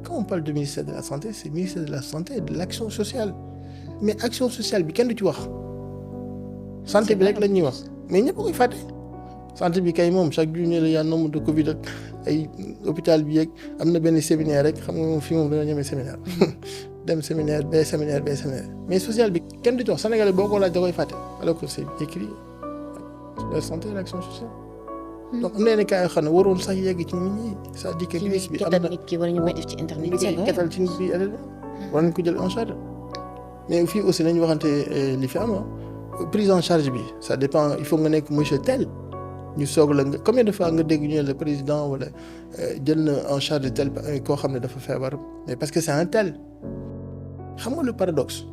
quand on parle du ministère de la santé c'est ministère de la santé et de l'action sociale mais action sociale bi kenn du ci wax santé bi rek la ñuy wax mais ñëpp koy fàtte santé bi kay moom chaque jour ñu la yaa nombre de Covid ak ay hôpital bi yeeg am na benn séminaire rek xam nga moom fii moom dañoo ñemee séminaire dem séminaire mais social bi kenn du ci wax Sénégalais boo ko laaj da koy fàtte alors que c'est écrit la santé et l'action sociale. donc am na yenn cas yoo xam ne waroon sax yegg ci nit ñi c'est-à-dire que ministre bi am na nit ki war ñu koy def ci internet ketal ci nit bi war nañ ko jël en charge mais fii aussi nañu waxante li fi am prise en charge bi ça dépend il faut nga nekk monsieur tel ñu soog la nga combien de fois nga dégg ñu ne le président wala jël na en charge tel koo xam ne dafa feebar mais parce que c'est un tel xam nga le paradoxe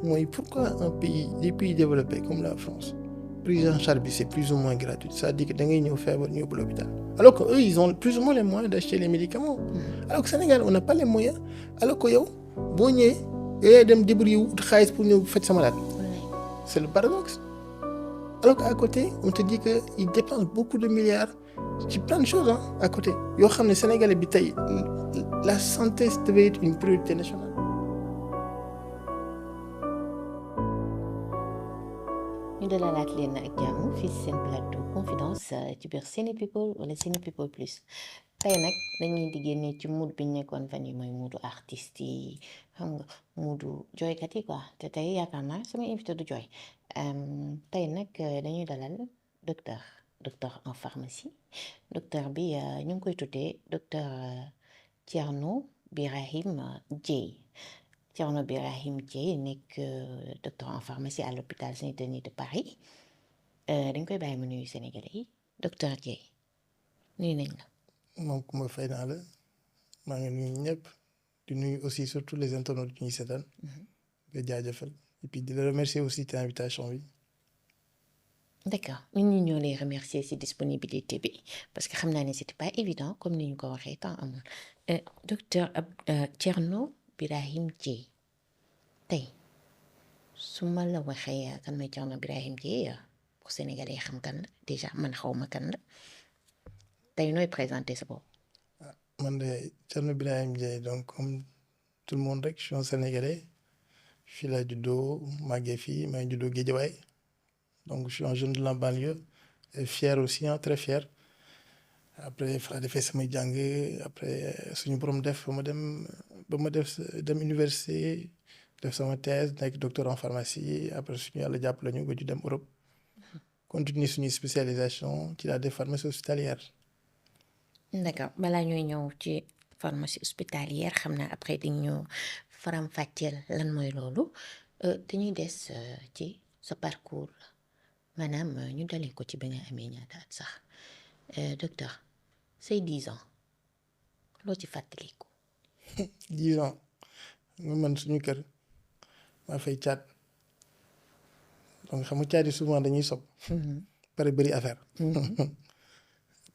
mooy pourquoi un pays des pays développés comme la France prise en charge bi c'est plus ou moins gratuit c'est-à-dire que da ngay ñëw feebar ñu yóbbu l'hôpital alors que eux ils ont plus ou moins les moyens d'acheter les médicaments alors que Sénégal on n'a pas les moyens alors que yow boo ñëwee yooyu dem débrouiller wut xaalis pour ñëw faj sa malade c'est le paradoxe alors qu'à côté on te dit que ils dépensent beaucoup de milliards ci plein de choses à côté yoo xam ne Sénégalais bi tey la santé devait être une priorité nationale. ñu dalalaat leen ak jàmm fii ci seen plateau confidence ci biir Sénépeople wala Sénépeople plus tey nag dañuy di génne ci mood bi ñu nekkoon fan yi mooy moodu artistes yi xam nga moodu jooykat yi quoi te tey yaakaar naa sama invité du jooy tey nag dañuy dalal docteur en pharmacie docteur bi ñu ngi koy tuddee docteur Thierno Birahim Dieye Thierno Birahim Dieye nekk docteur en pharmacie à l'hôpital Saint-Denis de Paris dañ koy bàyyi mu nuyu Sénégalais yi docteur Dieye nuyu nañ la. moom ku ma fay naa la maa ngi nuyu ñëpp di nuyu aussi surtout les internautes yu ñuy seetaan di jaajëfal et puis di la remercier aussi ci invitation bi. d'accord ñun ñoo lay remercier ci disponibilité bi parce que xam naa ne c'était pas évident comme ni ñu ko waxee temps amul docteur Thierno Birahim Dieye tey su ma la waxee kan mooy Thierno Birahim Dieye pour Sénégalais xam kan la déjà man xawma kan la tey nooy présenter sa bopp. man de Thierno Birahim Dieye donc comme tout le monde rek je suis un Sénégalais fii laa juddoo màggee fii maa ngi juddoo Guédiawaye donc je suis un jeune de la banlieue et fier aussi très fier après fa defee samay jàng après suñu borom def ba ma dem université def sama thèse nekk docteur en pharmacie après suñu yàlla jàppale ñu ba ñu dem Europe continuer suñuy spécialisation ci laa def pharmacie hospitalière. d'accord balaa ñuy ñëw ci pharmacie hospitalière xam naa après di ñu faram-fàcceel lan mooy loolu dañuy des ci sa parcours maanaam ñu dalee ko ci bi nga amee ñaata at sax docteur say 10 ans loo ci fàttaliku. 10 ans nga man suñu kër maa fay caat donc xam nga caat yi souvent dañuy sob pare bëri affaire.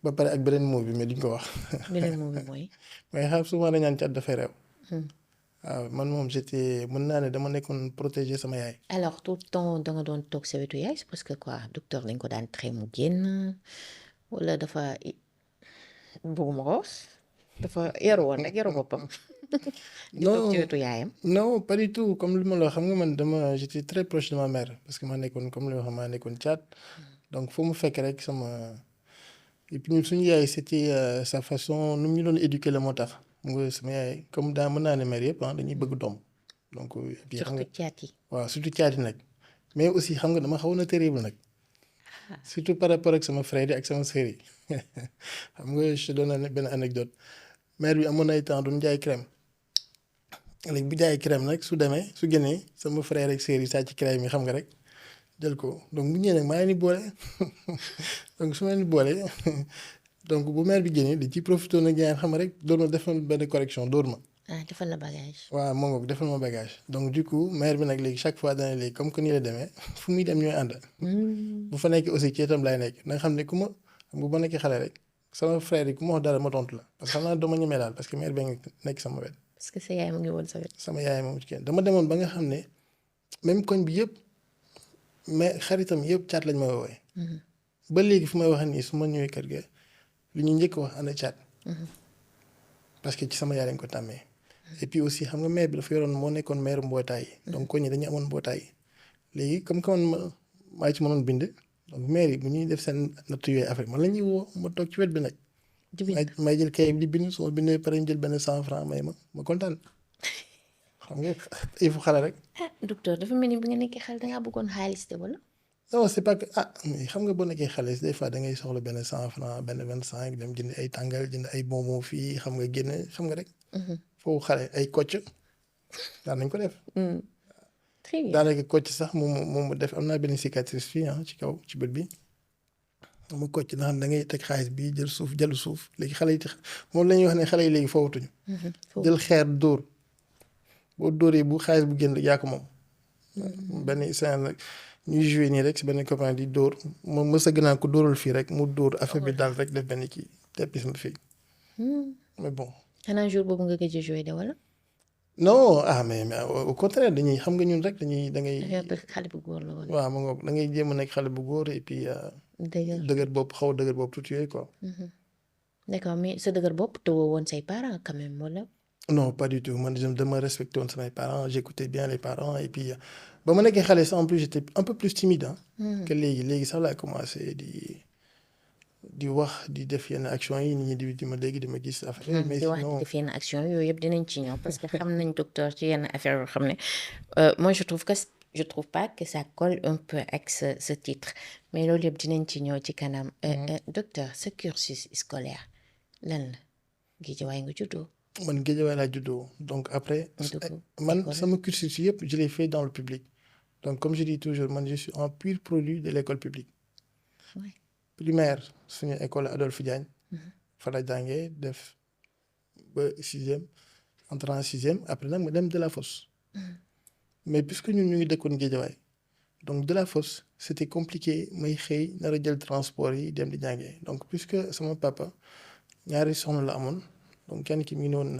ba pare ak beneen mot bi mais duñ ko wax. beneen mot bi mooy. mais xam souvent dañ naan caat dafay réew. waaw man moom j'étais mën naa ne dama nekkoon protéger sama yaay. alors tout le temps da nga doon toog sa wetu yaay c'est parce que quoi docteur lañ ko daan tere mu génn wala dafa bëgguma ko dafa yaru woon rek yaru boppam. di toog ci wetu yaayam. non pas du tout comme li ma la wax xam nga man j'étais très proche de ma mère parce que maa nekkoon comme li ma wax maa nekkoon caat donc foo mu fekk rek sama. et puis ñun suñu yaay c'était sa façon nu mu ñu doon éduquer la moo tax mu nga sama yaay comme daa mën naa ne mère yëpp dañuy bëgg doom donc. surtout caat yi. waaw surtout caat yi nag mais aussi xam nga dama xawoon na terrible nag surtout par rapport ak sama frère yi ak sama sœur yi xam nga je te donne benn anecdote mère bi amoon ay temps doon jaay crème léegi bu jaay crème nag su demee su génnee sama frère ak sœur yi saa ci crème yi xam nga rek. jël ko donc bu ñëwee nag maa leen di boole donc su ma leen di boole donc bu mère bi génnee di ci profité nag yaa xam rek door ma defal benn correction door ma. defal la bagage. waaw moo ngoog defal ma bagage donc du coup mère bi nag léegi chaque fois dana léegi comme que nii la demee fu muy dem ñooy ànd. bu fa nekkee aussi ci itam laay nekk na nga xam ne ku ma xam nga ba nekkee xale rek sama frère yi ku ma wax dara ma tontu la parce que xam naa dama ñemee daal parce que mère bi nga nekk sama wet. parce que sa yaay mu ngi woon sa wet. sama yaay moom ci kenn dama demoon ba nga xam ne même koñ bi yëpp. mais xaritam yëpp caat lañ ma woowee. ba léegi fu may waxee nii su ma ñëwee kër ga lu ñu njëkk wax ana caat. parce que ci sama yaay lañ ko tàmmee et puis aussi xam nga maire bi dafa yoroon moo nekkoon maire mbootaay donc koñ ñi dañu amoon mbootaay léegi comme que man maa ci mënoon bind donc maire yi bu ñuy def seen natt yooyu affaire man la ñuy woo ma toog ci wet bi nag di bind. may jël kayit bi di bind su ma bindee pare ñu jël benn 100 francs may ma kontaan xam nga il faut xale rek. ah docteur dafa mel ni bi nga nekkee xale dangaa bëggoon xaalis de wala. non c'est pas que mais xam nga boo nekkee xale des fois da ngay soxla benn 100 francs benn 25 dem jënd ay tàngal jënd ay bonbon fii xam nga génne xam nga rek. foofu xale ay kocc daan nañ ko def. très bien. daanaka kocc sax moom def am naa benn cicatrice fii ci kaw ci bët bi mu kocc ndax da ngay teg xaalis bi jël suuf jëlu suuf léegi xale yi moom la ñuy wax ne xale yi léegi foowatuñu. jël xeer dóor boo dóoree bu xaalis bu génn yaa ko moom. benn scène nag ñuy joué nii rek si benn copain di dóor moom mës a gën a ko dóoral fii rek mu dóor affaire bi daal rek def benn kii teppis ma fii. mais bon. xanaa jour boobu nga gëj a joué de wala. non mais au contraire dañuy xam nga ñun rek da ngay. xale bu góor la woon. waaw ma ngoog da ngay jéem a nekk xale bu góor et puis. dëgër bopp xaw a dëgër bopp tuuti yooyu quoi. d'accord mais sa dëgër bopp tëwoo woon say parents quand même wala. non pas du tout man dama respecté woon samay parents j'écoutais bien les parents et puis ba ma nekkee xale sax en plus j'étais un peu plus timide que léegi sax laa commencé di wax di def yenn action yi nit ñi di ma dégg di ma gis affaire mais di wax di def yenn action yooyu yëpp dinañ ci ñëw parce que xam nañ docteur ci yenn affaire yoo xam ne moi je trouve pas que ça colle un peu ak ce titre mais loolu yëpp dinañ ci ñëw ci kanam. docteur sa cursus scolaire lan la Guédiawaye nga juddoo. man Guédiawaye laa juddoo donc après man sama cursus yëpp je l'ai fait dans le public donc comme je dis toujours man je suis un pur produit de l'école publique. oui. primaire suñu école Adolphe Diagne. fa la jàngee def ba 6e entré en 6e après nag ma dem de la fosse. mais puisque ñun ñu ngi dëkkoon Guédiawaye donc de la fosse c'était compliqué may xëy nar a jël transport yi dem di jàngee donc puisque sama papa ñaari soxna la amoon donc kenn ki mi ngi woon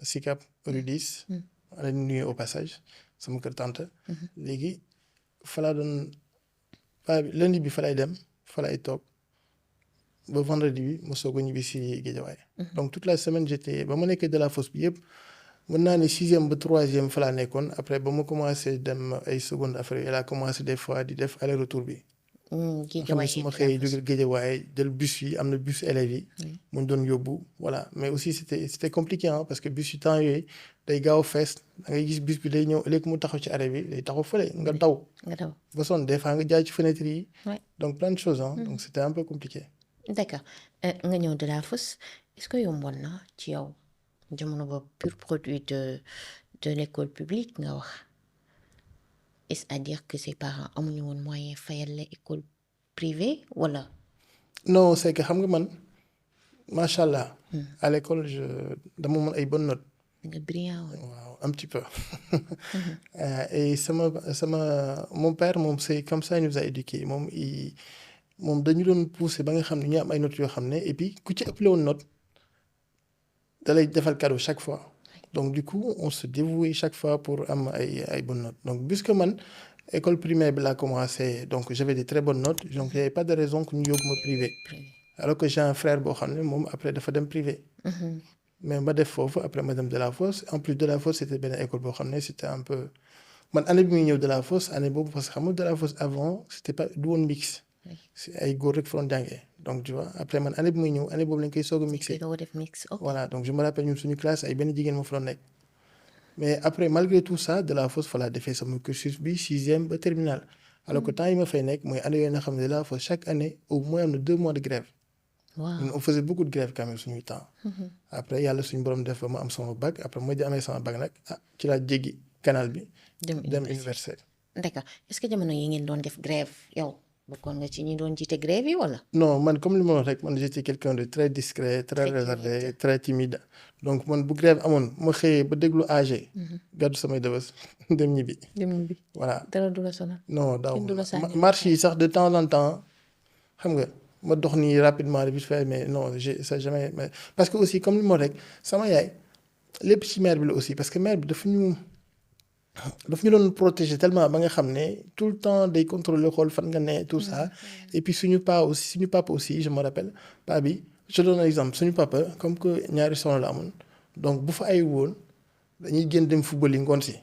Sicap rue 10. ma leen nuyu au passage sama kër tante. léegi fa laa doon lundi bi fa lay dem fa lay toog ba vendredi bi ma soog a ñibbi si Guédiawaye. donc toute la semaine j'étais ba ma nekkee de la fosse bi yëpp mën naa ne 6e ba 3e fa laa nekkoon après ba ma commencé dem ay seconde affaire yi elle a commencé des fois di def aller retour bi. xam ne su ma xëyee jóge Guédiawaye jël bus yi am na bus élèves yi. mu doon yóbbu voilà mais aussi c'était compliqué parce que bus yi temps yooyu day gaaw a fees da ngay gis bus bi day ñëw léegi mu taxaw ci arrêt bi day taxaw fële nga daw. ba sonn des fois nga jaay ci fenêtre yi. donc plein de choses donc c'était un peu compliqué. d'accord nga ñëw de la fosse est-ce que yomboon na ci yow jamono boobu pur produit de l'école publique nga wax est-ce à dire que ses parents amuñu woon moyen fayal la école privée wala. non c'est que xam nga man macha allah. à l'école dama mën ay bonnes notes. nga brillant woon. waaw un petit peu. et mon père moom c'est comme ça il nous a éduqués moom dañu doon pousser ba nga xam ne ñu am ay notes yoo xam ne et puis ku ci ëppale woon note da lay defal cadeau chaque fois donc du coup on se dévouait chaque fois pour am ay bonnes notes donc puisque man école primaire bi laa commencé donc j'avais des très bonnes notes donc il y avait pas de raison que ñu yóbbu ma privé alors que j'ai un frère boo xam ne moom après dafa dem privé. mais ma def foofu après ma dem de la fosse en plus de la fosse c'était benn école boo xam ne c'était un peu man année bi muy ñëw de la fosse année boobu parce que xam nga de la fosse avant c'était pas du woon mix. si ay góor rek fa doon jàngee donc tu vois après man année bi muy ñëw année boobu lañ koy soog a mixé. voilà donc je me rappelle ñun suñu classe ay benn jigéen moo fa doon nekk. mais après malgré tout ça de la fosse fa laa defee sama cursus bi 6e ba terminal alors que temps yi ma fay nekk mooy année yooyu nga xam ne de la fosse chaque année au moins am na 2 mois de grève. on faisait beaucoup de grève quand même suñuy temps. après yàlla suñu borom def ba ma am sama bac après ma amee sama bac nag ci laa jéggi canal bi. dem université. d'accord est-ce que jamono yi ngeen doon def grève yow. bokkoon nga ci ñi doon jiite grève yi wala. non man comme li ma wax rek man j'étais quelqu'un de très discret très réservé très timide donc man bu grève amoon ma xëyee ba déglu AG. gàddu samay dëbës dem ñibbi. voilà dara du la sonal. non daaw marche yi sax de temps en temps xam nga ma dox nii rapidement vite fait mais non ça jamais parce que aussi comme li ma wax rek sama yaay lépp ci mère bi la aussi parce que mère bi daf ñu doon protéger tellement ba nga xam ne tout le temps day contrôler xool fan nga ne tout ça et puis suñu papa aussi je me rappelle paa bi je donne un exemple suñu papa comme que ñaari soxna la amoon donc bu fa ay woon dañuy génn dem football yi ngoon si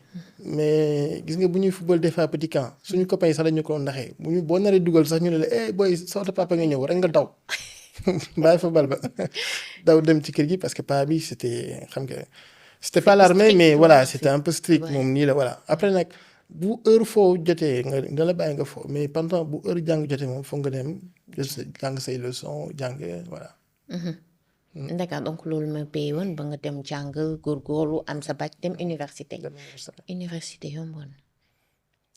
mais gis nga bu ñuy football des fois petit camp suñu copains yi sax dañu ko ndaxee bu ñu boo naree dugal sax ñu ne la booy sa papa nga ñëw rek nga daw bàyyi fa bal ba daw dem ci kër gi parce que paa bi c'était xam nga c'était pas l'armée mais voilà c'était un peu strict moom nii la voilà après nag bu heure foo jotee nga la bàyyi nga foo mais pendant bu heure jàng jotee moom foog nga dem jàng say leçon jàng voilà. D'accord donc loolu ma pay woon ba nga dem jàng góorgóorlu am sa bac dem université. Université yomboon.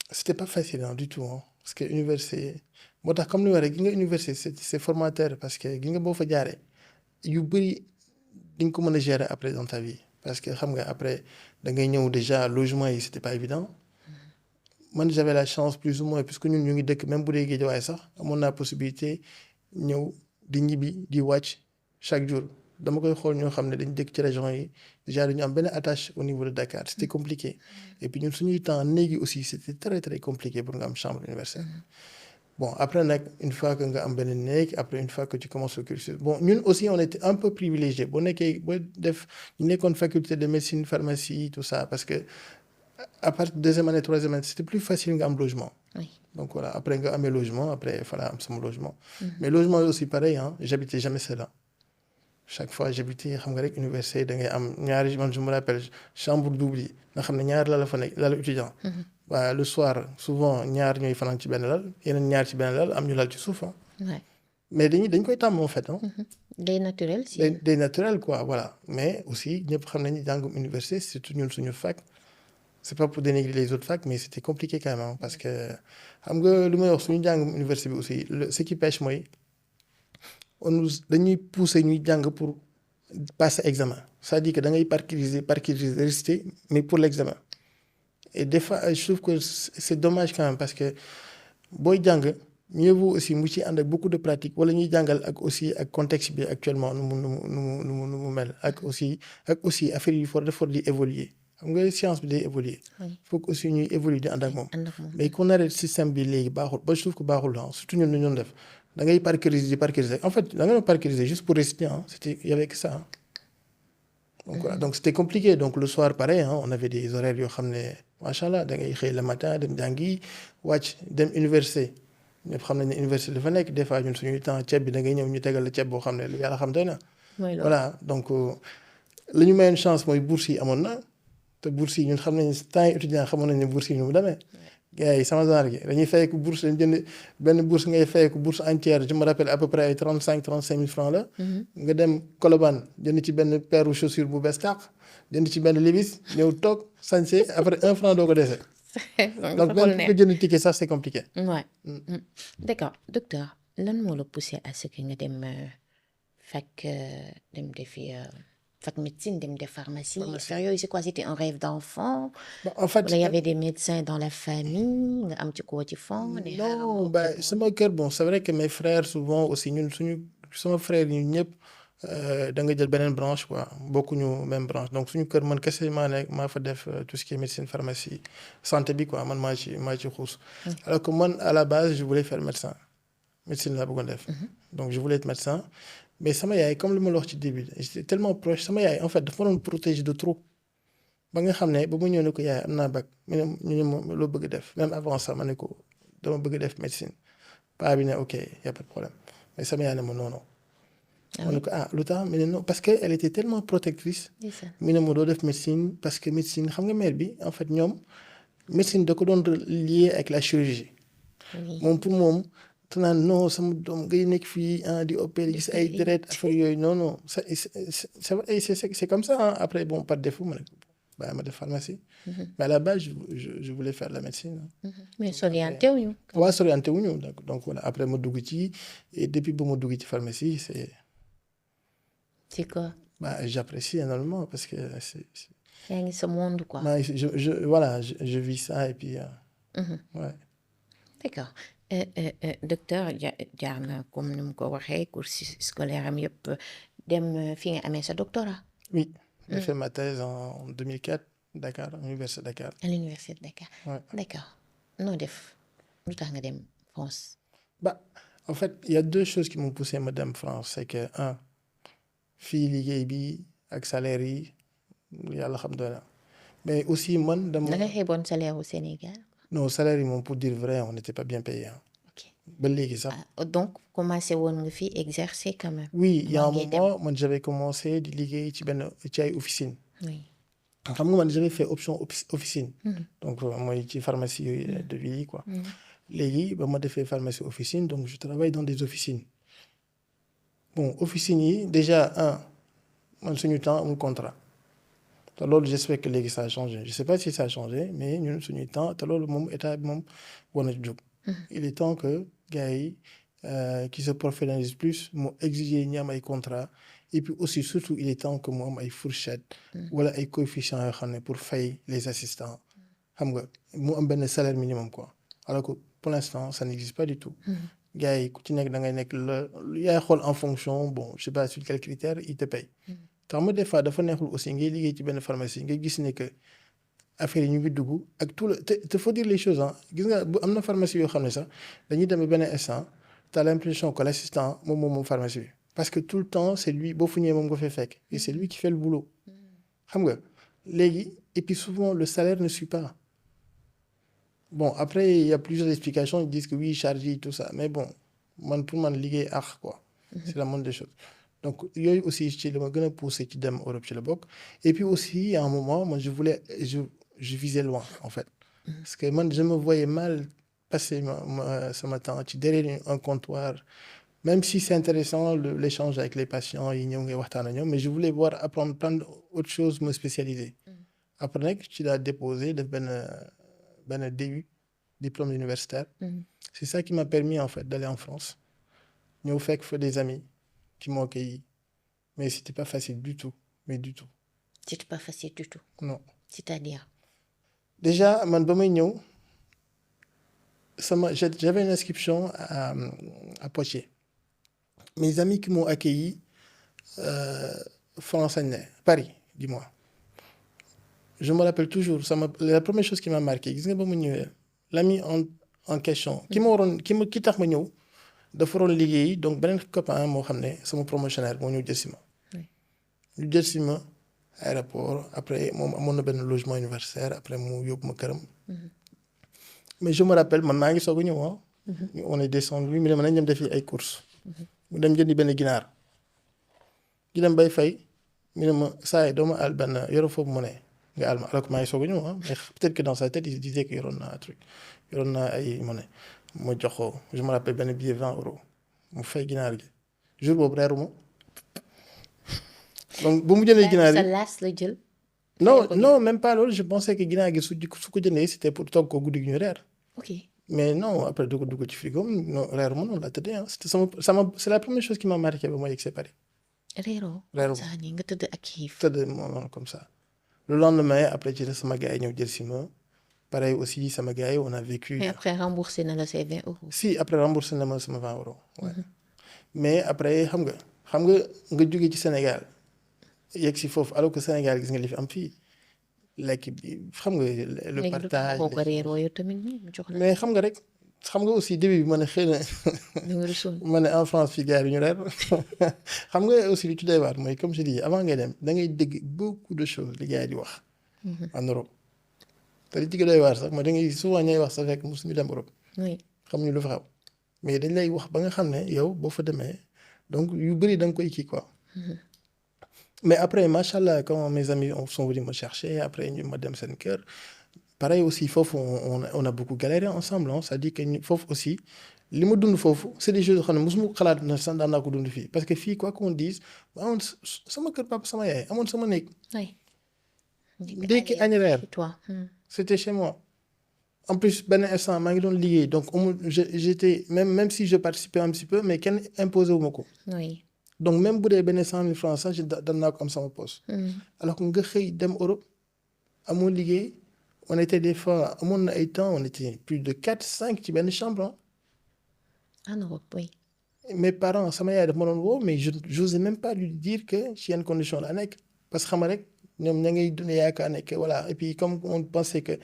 C'était pas facile hein, du tout hein, parce que université moo tax comme ni ma rek gi nga université c'est formateur parce que gi nga boo fa jaaree yu bëri di nga ko mën a gérer après dans ta vie parce que xam nga après da ngay ñëw déjà logement yi c'était pas évident man j'avais la chance plus ou moins puisque ñun ñu ngi dëkk même bu dee Guédiawaye sax amoon naa possibilité ñëw di ñibbi di wàcc chaque jour dama koy xool ñoo xam ne dañ dëkk ci région yi déjà dañu am benn attache au niveau de Dakar c'était compliqué et puis ñun suñuy temps néegi aussi c'était très très compliqué pour nga am chambre universitaire bon après nag une fois que nga am benn néeg après une fois que tu commences le cursus bon ñun aussi on était un peu privilégié boo nekkee boo def ñu nekkoon faculté de médecine pharmacie tout ça parce que à partir de deuxième année troisième année c'était plus facile nga am logement. Oui. Donc voilà après nga amee logement après voilà am sama logement. Mais logement yi aussi pareil hein j'habitais jamais seul hein. Chaque fois j'habitais xam nga rek université da ngay am ñaari man je me rappelle chambre double yi nga xam ne ñaar la fa nekk lal étudiant. waaye le soir souvent ñaar ñooy fanaan ci benn lal yeneen ñaar ci benn lal am ñu lal ci suuf mais dañ koy tàmm en fait hein. Day naturel si. Day naturel quoi voilà mais aussi ñëpp xam nañu jàngum université surtout ñun suñu fac c'est pas pour dénigrer les autres facs mais c'était compliqué quand même parce que xam nga lu may wax suñu jàngum université bi aussi ce qui pêche mooy dañuy pousser ñuy jàng pour passer examen c'est-à-dire que da ngay parcuriser résister mais pour l'examen et des fois je trouve que c'est dommage quand même parce que booy jàng mieux vaut aussi mu ci ànd ak beaucoup de pratique wala ñuy jàngal ak aussi ak contexte bi actuellement nu mu mel ak aussi affaire yi dafa di évoluer xam nga science bi day évoluer. Il faut que aussi ñuy évoluer di ànd ak moom. mais qu'on arrête système bi léegi baaxul ba je trouve que baaxul ah surtout ñun ñu def da ngay parcuriser en fait da nga doon parcuriser juste pour réciter ah c'était il y avait que ça hein. Donc voilà donc c'était compliqué donc le soir pareil hein, on avait des horaires yoo xam ne macha allah da ngay xëy le matin dem jàngi wàcc dem université ñëpp xam nañ ne université dafa nekk des fois ñun suñuy temps ceeb bi da ngay ñëw ñu tegal la ceeb boo xam ne lu yàlla xam doy na. Voilà donc la ñu mayoon chance mooy bourse yi amoon na te bourse yi ñun xam nañ temps étudiant xamoon nañ ne bourse yi ñu mu demee. gars yi sama genre gi dañuy fay ko bourse dañ jënd benn bourse ngay fay ko bourse entière je me rappelle à peu près ay 35 000 francs la. nga dem Colobane jënd ci benn paire chaussure bu bees tàq jënd ci benn Levi's ñëw toog sañse après 1 franc doo ko dese. donc même nga jënd ticket sax c'est compliqué. Ouais. D'accord docteur lan moo la poussé à ce que nga dem fac dem defi fac médecine dem def pharmacie. Yooyu c'est quoi c'était un rêve d'enfant. En fait il y avait des médecins dans la famille nga am ci koo ci fond. non bah sama kër bon c'est vrai que mes frères souvent aussi ñun sama frère ñun ñëpp da nga jël beneen branche quoi bokkuñu même branche donc suñu kër man kese maa fa def tout ce qui est médecine pharmacie santé bi quoi man maa ci xuus. alors que man à la base je voulais faire médecine laa bëggoon def. donc je voulais être médecin. mais sama yaay comme li ma la wax ci début j'étais tellement proche sama yaay en fait dafa doon protéger de trop ba nga xam ne ba mu ñëw ne ko yaay am naa bac ñu ne ma loo bëgg def même avant ça ma ne ko dama bëgg def médecine paa bi ne ok y a pas de problème mais sama yaay ne ma non non. ma ne ko lu tax mais non parce que elle était tellement protectrice. mu ne ma doo def médecine parce que médecine xam nga mère bi en fait ñoom médecine da ko doon lié avec la chirurgie. moom pour moom. te naan non sama doom ngay nekk fii di opérer gis ay deret affaire yooyu non c'est comme ça après bon par défaut ma ne bàyyi ma def pharmacie. mais à la base je voulais faire la médecine. mais s'orienté wuñu. waaw s'orienté wuñu donc voilà après ma dugg ci et depuis ba ma dugg ci pharmacie c'est quoi. J'apprécie énormément parce que c'est. yaa ngi sa monde quoi. Je vis ça et puis ouais. D'accord. Docteur jaar na comme ni mu ko waxee cursus scolaire am yëpp dem fi nga amee sa doctorat. Oui, j'ai fait ma thèse en 2004 Dakar Université de Dakar. À l'Université de Dakar. Ouais. D'accord noo def lu tax nga dem France. En fait il y a 2 choses qui m'ont poussé ma dem France c'est que fii liggéey bi ak salaire yi yàlla xam doy na mais aussi man da dama nga xeeboon salaire au Sénégal. non salaire yi moom pour dire vrai on n'était pas bien payé hein. ok ba léegi sax. donc commencé woon nga fi exercer quand même. oui il y a un ngay dem. moment man j'avais commencé di liggéey ci ay officine oui. xam nga man j'avais fait option officine. donc mooy ci pharmacie de ville yi quoi. léegi ba ma defee pharmacie officine donc je travaille dans des officines bon officines yi déjà man suñu temps amul contrat te loolu j'espère que léegi ça a changé je sais pas si ça a changé mais ñun suñu temps te loolu moom état bi moom war na jóg. il est temps que gars yi qui se professionnalisent plus mu exiger ñi am ay contrat et puis aussi surtout il est temps que mu am ay fourchettes wala ay coefficients yoo xam ne pour fay les assistants xam nga mu am benn salaire minimum quoi alors que pour l'instant ça n'existe pas du tout. gars yi ku ci nekk da ngay nekk la yaay xool en fonction bon je sais pas sur quels critères ils te payent. tax ma des fois dafa neexul aussi ngay liggéey ci benn pharmacie nga gis ne que affaire yi ñu ngi dugg ak tout le te faut dire les choses ah gis nga bu am na pharmacie yoo xam ne sax dañuy dem benn instant t'as l'impression que l'assistant moom pharmacie bi parce que tout le temps c'est lui boo fu ñëwee moom nga fay fekk et c'est lui qui fait le boulot xam nga léegi et puis souvent le salaire ne suit pas bon après il y a plusieurs explications ils disent que oui charge yi tout ça mais bon pour man liggéey ak quoi c'est la moindre des choses donc yooyu aussi ci la ma gën a poussé ci dem Europe ci la bokk et puis aussi à un moment moi je visais loin en fait parce que man je me voyais mal passer sama temps ci derrière un comptoir même si c'est intéressant l'échange avec les patients yi ñëw ngay waxtaan ak ñoom mais je voulais prendre autre chose me spécialiser après nag ci laa déposé def benn DU diplôme universitaire c'est ça qui m'a permis en fait d'aller en France ñëw fekk fa des amis qui m'ont accueilli mais c'était pas facile du tout mais du tout. c'était pas facile du tout. non. c'est-à-dire. déjà man ba may ñëw j'avais une inscription à Poitiers mes amis qui m'ont accueilli France lañ ne Paris dis-moi je me rappelle toujours la première chose qui m'a marqué gis nga ba mu ñëwee l'ami en question ki tax ma ñëw dafa waroon liggéey donc beneen copain moo xam ne sama promotionnaire moo ñëw jël si ma ñu jël si ma aéroport après moom amoon na benn logement universitaire après mu yóbbu ma këram mais je me rappelle man maa ngi soog a ñëw on est descendu mu ne ma nañ dem defi ay courses mu dem jëndi benn ginaar gi dem bay fay mu ne ma saa yi doo ma àll benn yoro foofu mu ne nga àll ma alors que maa ngi soog a ñëw mais peut-être que dans sa tête il disait que yoroon naa ay monnaie ma jox ko je me rappelle benn billet 20 € mu fay ginaar gi jour boobu reeruma donc bu mu jëndee ginaar gi sa laas la jël. non même pas loolu je pensais que ginaar gi su ko jëndee c'était pour togg ko guddi gi ñu reer. ok mais non après dugg ci frigo non reeruma noonu laa tëddee c'était c'est la première chose qui m'a marqué ba ma yegg see Paris. reeroo saa ni nga tëdd ak xiif. tëdd moom comme ça le lendemain après ci la sama gars yi ñëw jël si ma. pareil aussi sama gars yi on a vécu. mais après remboursé na la say 20 €. si après remboursé na ma sama 20 €. ouais. mais après xam nga jóge ci Sénégal yegg si foofu alors que Sénégal gis nga li fi am fii lekk bi xam nga. le partage mais xam nga rek xam nga aussi début bi ma ne xëy na. ma ne en France fii gars yi ñu reer xam nga aussi li ci doy waar mooy comme je dis avant ngay dem da ngay dégg beaucoup de choses li gars yi di wax. en Europe. te li ci gën a doy waar sax mooy da ngay souvent ñooy wax sax fekk mosuñu dem Europe. oui xamuñu lu fa xew mais dañ lay wax ba nga xam ne yow boo fa demee donc yu bëri da nga koy kii quoi. mais après macha allah quand mes amis sont venus me chercher après ñu ma dem seen kër pareil aussi foofu on a beaucoup galéré ensemble c'est-à-dire que foofu aussi li ma dund foofu c'est des choses yoo xam ne mosuma xalaat na sax daan naa ko dund fii parce que fii quoi qu'on dise amoon sama kër papa sama yaay amoon sama néeg. ndekki añ reer c'était chez moi en plus benn instant maa ngi doon liggéey donc j'étais même si je participais un petit peu mais kenn imposé wu ma ko. donc même bu dee benn 100 000 francs sax daan naa ko am sama poche. alors que nga xëy dem Europe amoo liggéey on était des fois amoon na ay temps on était plus de 4-5 ci benn chambre. en Europe oui. mes parents sama yaay daf ma doon woo mais j'osais même pas lui dire que ci yenn condition la nekk parce que xam nga rek ñoom ña ngay dund yaakaar ne que voilà et puis comme on pensait que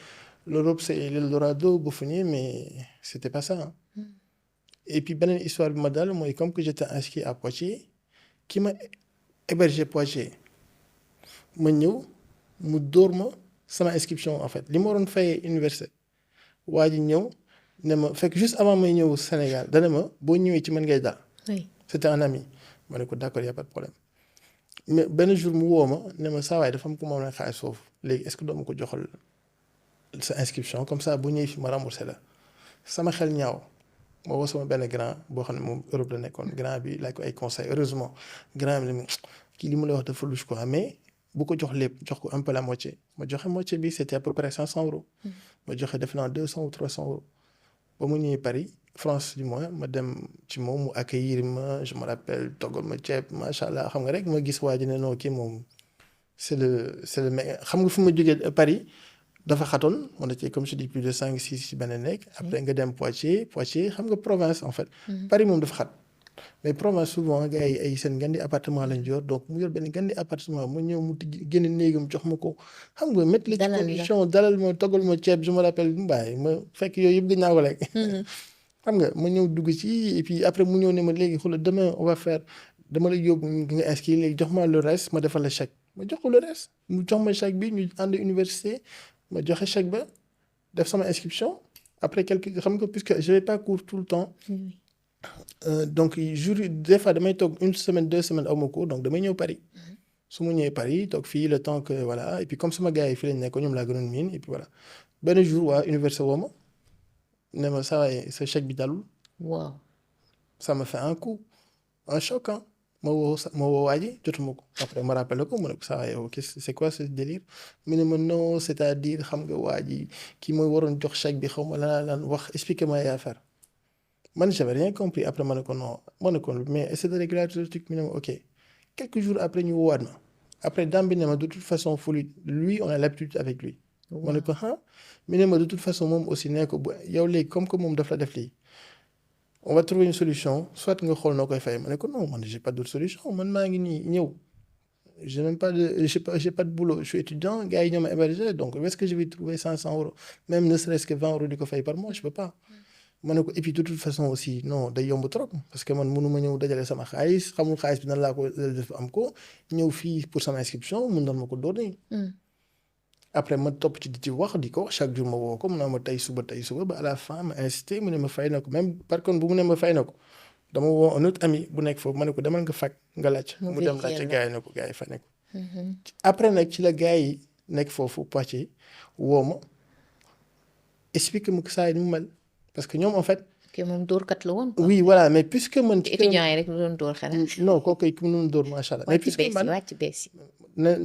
l'Europe c'est l'Eldorado bu fu ñuy mais c'était pas ça. et puis beneen histoire bi ma dal mooy comme que j'étais inscrit à Poitiers ki ma hébergé Poitiers ma ñëw mu dóor ma sama inscription en fait li ma waroon fayee université waa ji ñëw ne ma fekk juste avant may ñëw Sénégal dana ma boo ñëwee ci man ngay dal. oui c'était un ami ma ne ko d'accord y a pas de problème mais benn jour mu woo ma ne ma saa waay dafa am ku ma mën xaalis foofu léegi est-ce que doo ma ko joxal sa inscription comme ça bu ñëwee fi ma remboursé la sama xel ñaaw ma woo sama benn grand boo xam ne moom Europe la nekkoon grand bi laaj ko ay conseils heureusement grand bi ne ma kii li mu lay wax dafa louche quoi mais bu ko jox lépp jox ko un peu la moitié ma joxe moitié bi c'était à peu près 500 euros. ma joxe def naa 200 ou 300 euros ba mu ñëwee Paris France du moins ma dem ci moom mu accueillir ma je me rappelle toggal ma ceeb macha allah xam nga rek ma gis waa ji ne non kii moom c'est le mec xam nga fu ma jógee Paris dafa xatoon on était comme je dis plus de 5-6 ci benn nekk après nga dem Poitiers xam nga province en fait. Paris moom dafa xat mais province souvent gars yi ay seen gandi appartement lañ yor donc mu yor benn gandi appartement ma ñëw mu tijji génn néegam jox ma ko xam nga mettre la ci condition dalal ma toggal ma ceeb je me rappelle mbaay ma fekk yooyu yëpp gën naa ko lekk xam nga ma ñëw dugg ci et puis après mu ñëw ne ma léegi xoolal demain on va faire dama lay yóbbu nga inscrire léegi jox ma le reste ma defal la chèque ma jox ko le reste mu jox ma chèque bi ñu ànd université ma joxe chèque ba def sama inscription après quelques xam nga puisque je vais pas cours tout le temps. Donc jour des fois damay toog 1 semaine 2 semaines aw ma cours donc damay ñëw Paris. su ma ñëwee Paris toog fii le temps que voilà et puis comme sama gars yi fii lañ nekk ñoom laa gënoon miin et puis voilà benn jour waa université woo ma ne ma saa waay sa chèque bi dalul. waaw ça me fait un coup un choc ah ma woo waa ji jotuma ko après ma rappelé ko mu ne ko saa waay yow c'est quoi ce délire mu ne ma non c'est-à-dire xam nga waa ji kii mooy waroon jox chèque bi xaw ma lan wax expliquez-moi ay affaire man j'avais rien compris après ma ne ko non ma ne ko mais essaie de régler le truc mu ne ma ok quelques jours après ñu woowaat ma après dame bi ne ma de toute façon lui on a l'habitude avec lui. ma ne ko ah mu ne ma de toute façon moom aussi nee ko yow léegi comme que moom daf la def lii on va trouver une solution soit nga xool noo koy fay ma ne ko non man j'ai pas d'autre solution man maa ngi nii ñëw j'ai même pas de j'ai pas de boulot je suis étudiant gars yi ñoo ma héberger donc où est-ce que je vais trouver 500 euros même ne serait-ce que 20 euros di ko fay par mois je peux pas. ma ne ko et puis de toute façon aussi non day yomb trop parce que man mënuma ñëw dajale sama xaalis xamul xaalis bi nan laa ko def am ko ñëw fii pour sama inscription mun na ma ko door nii. après ma topp ci di ci wax di ko chaque jour ma woo ko mu ne ma tey suba ba à la fin ma incité mu ne ma fay na ko même par contre bu mu ne ma fay na ko dama woo un autre ami bu nekk foofu ma ne ko demal nga fag nga laaj. mu dem laajte gars yi ne ko gars yi fay na ko. après nag ci la gars yi nekk foofu Poitiers woo ma expliqué ma ko saa yi ni mu mel. parce que ñoom en fait. kii moom dóorkat la woon. oui voilà mais puisque man. étudiants yi rek ñu doon dóor xanaa. non kooku ku mu doon dóor macha allah. mais puisque man wàcc bees yi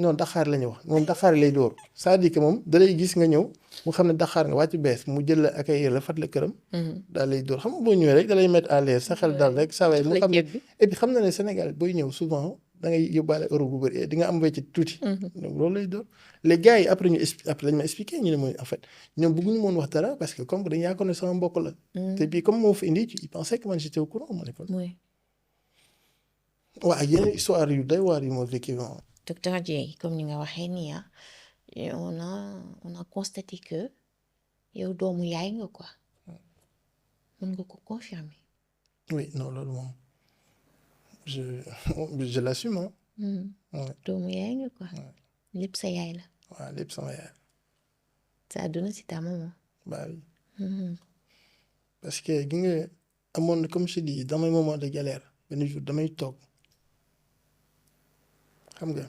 non Dakar la ñuy wax moom Dakar lay dóor c'est-à-dire que moom da lay gis nga ñëw mu xam ne Dakar nga wàcc bees mu jël la accueillir la fat la këram. daal lay dóor xam nga boo ñëwee rek da lay mettre à l'aise sa xel daal rek saa waay mu xam ne et puis xam na ne Sénégal booy ñëw souvent da ngay yóbbaale euro bu bëri di nga am wecc tuuti. donc loolu lay dóor les gars yi après lañ ma expliqué ñu ne mooy en fait ñoom bëgguñu moon wax dara parce que comme que dañu yaakaar ne sama mbokk la. te bii comme moo fi indi ils pensaient que man j'étais au courant ma ne ko. waaw ak yeneen histoire yu doy waar yu ma vécu. docteur Dieye comme ni nga waxee nii on a constaté que yow doomu yaay nga quoi mën nga ko confirmer. oui non loolu moom je l'assume ah. doomu yaay nga quoi. lépp sa yaay la. waaw lépp sama yaay. sa àdduna si ta maman. bah oui. parce que gi nga amoon na comme je dis dans mes moments de galère benn jour damay toog xam nga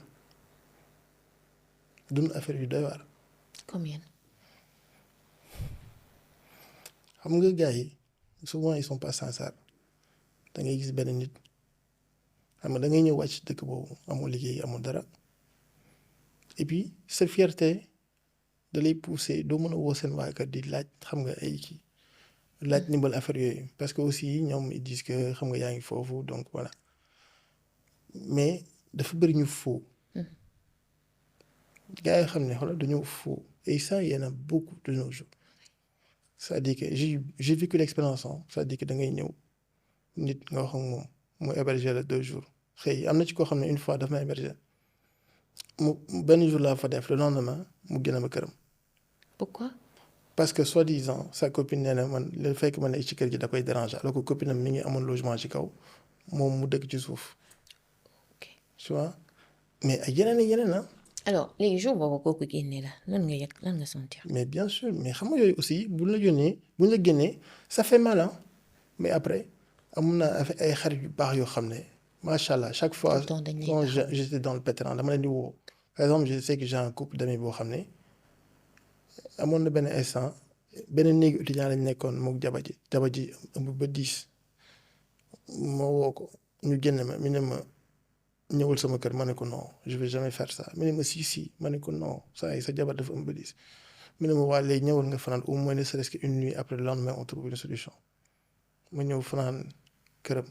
dund affaire yu doy waar. comme yan. xam nga gars yi souvent ils sont pas sincères da ngay gis benn nit xam nga da ngay ñëw wàcc dëkk boobu amul liggéey amul dara et puis sa fierté da lay pousser doo mën a woo seen waa kër di laaj xam nga ay kii laaj ndimbal affaire yooyu parce que aussi ñoom ils disent que xam nga yaa ngi foofu donc voilà mais dafa bëri ñu faux. gars yi xam ne xoolal dañoo faux et ça y en a beaucoup de nos jours c'est-à-dire que j'ai vécu l'expérience c'est-à-dire que da ngay ñëw nit nga wax ak moom mu héberger la 2 jours xëy am na ci koo xam ne une fois daf ma héberger mu benn jour laa fa def le lendemain mu génn ma këram. pourquoi. parce que soi-disant sa copine nee na man le fait que ma ne ci kër gi da koy déranger alors que copine am mi ngi amoon logement ci kaw moom mu dëkk ci suuf. ok tu vois mais ay yeneen ak yeneen ah. alors léegi jour boobu kooku génne la lan nga yëg lan nga sentir. mais bien sûr mais xam nga yooyu aussi buñ la génnee ça fait mal hein mais après amoon naa ay xarit yu baax yoo xam ne macha allah chaque fois Tout le temps dañuy quand taxaw. j'étais dans le pétrin dama leen di woo par exemple je sais que j'ai un couple d'amis boo xam ne amoon na benn instant benn néegu étudiant lañ nekkoon mook jaba ji ëmb ba 10 ma woo ko ñu génne ma mi ne ma ñëwal sama kër ma ne ko non je vais jamais faire ça mi ne ma si ma ne ko non saa yi sa jabar dafa ëmb ba 10 mi ne ma waa léegi ñëwal nga fanaan au moins ne serait-ce qu'une nuit après le lendemain on trouve une solution ma ñëw fanaan këram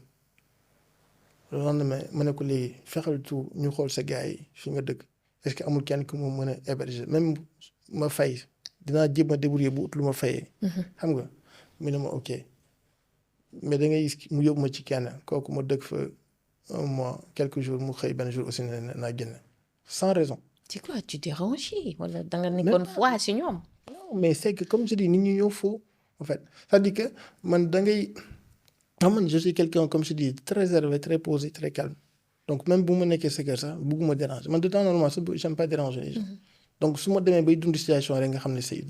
le lendemain ma ne ko léegi fexeel tout ñu xool sa gars yi fi nga dëkk est-ce que amul kenn ku mu mën a héberger même ma fay dinaa jéem a débrouiller bu ut lu ma fayee. xam nga mu ne ma ok mais da ngay gis mu yóbbu ma ci kenn kooku ma dëkk fa un mois quelques jours mu xëy benn jour aussi ne naa génn sans raison. c'est quoi tu t'es rangé wala da nga nekkoon fois si ñoom. non mais c'est que comme je dis nit ñi ñoo faux en fait c'est-à-dire que man da ngay xam man je suis quelqu'un comme je dis très réservé très posé très calme donc même bu ma nekkee sa kër sax bugguma déranger man de temps normal sax j'aime pas déranger les gens. donc su ma demee bay dund situation rek nga xam ne c'est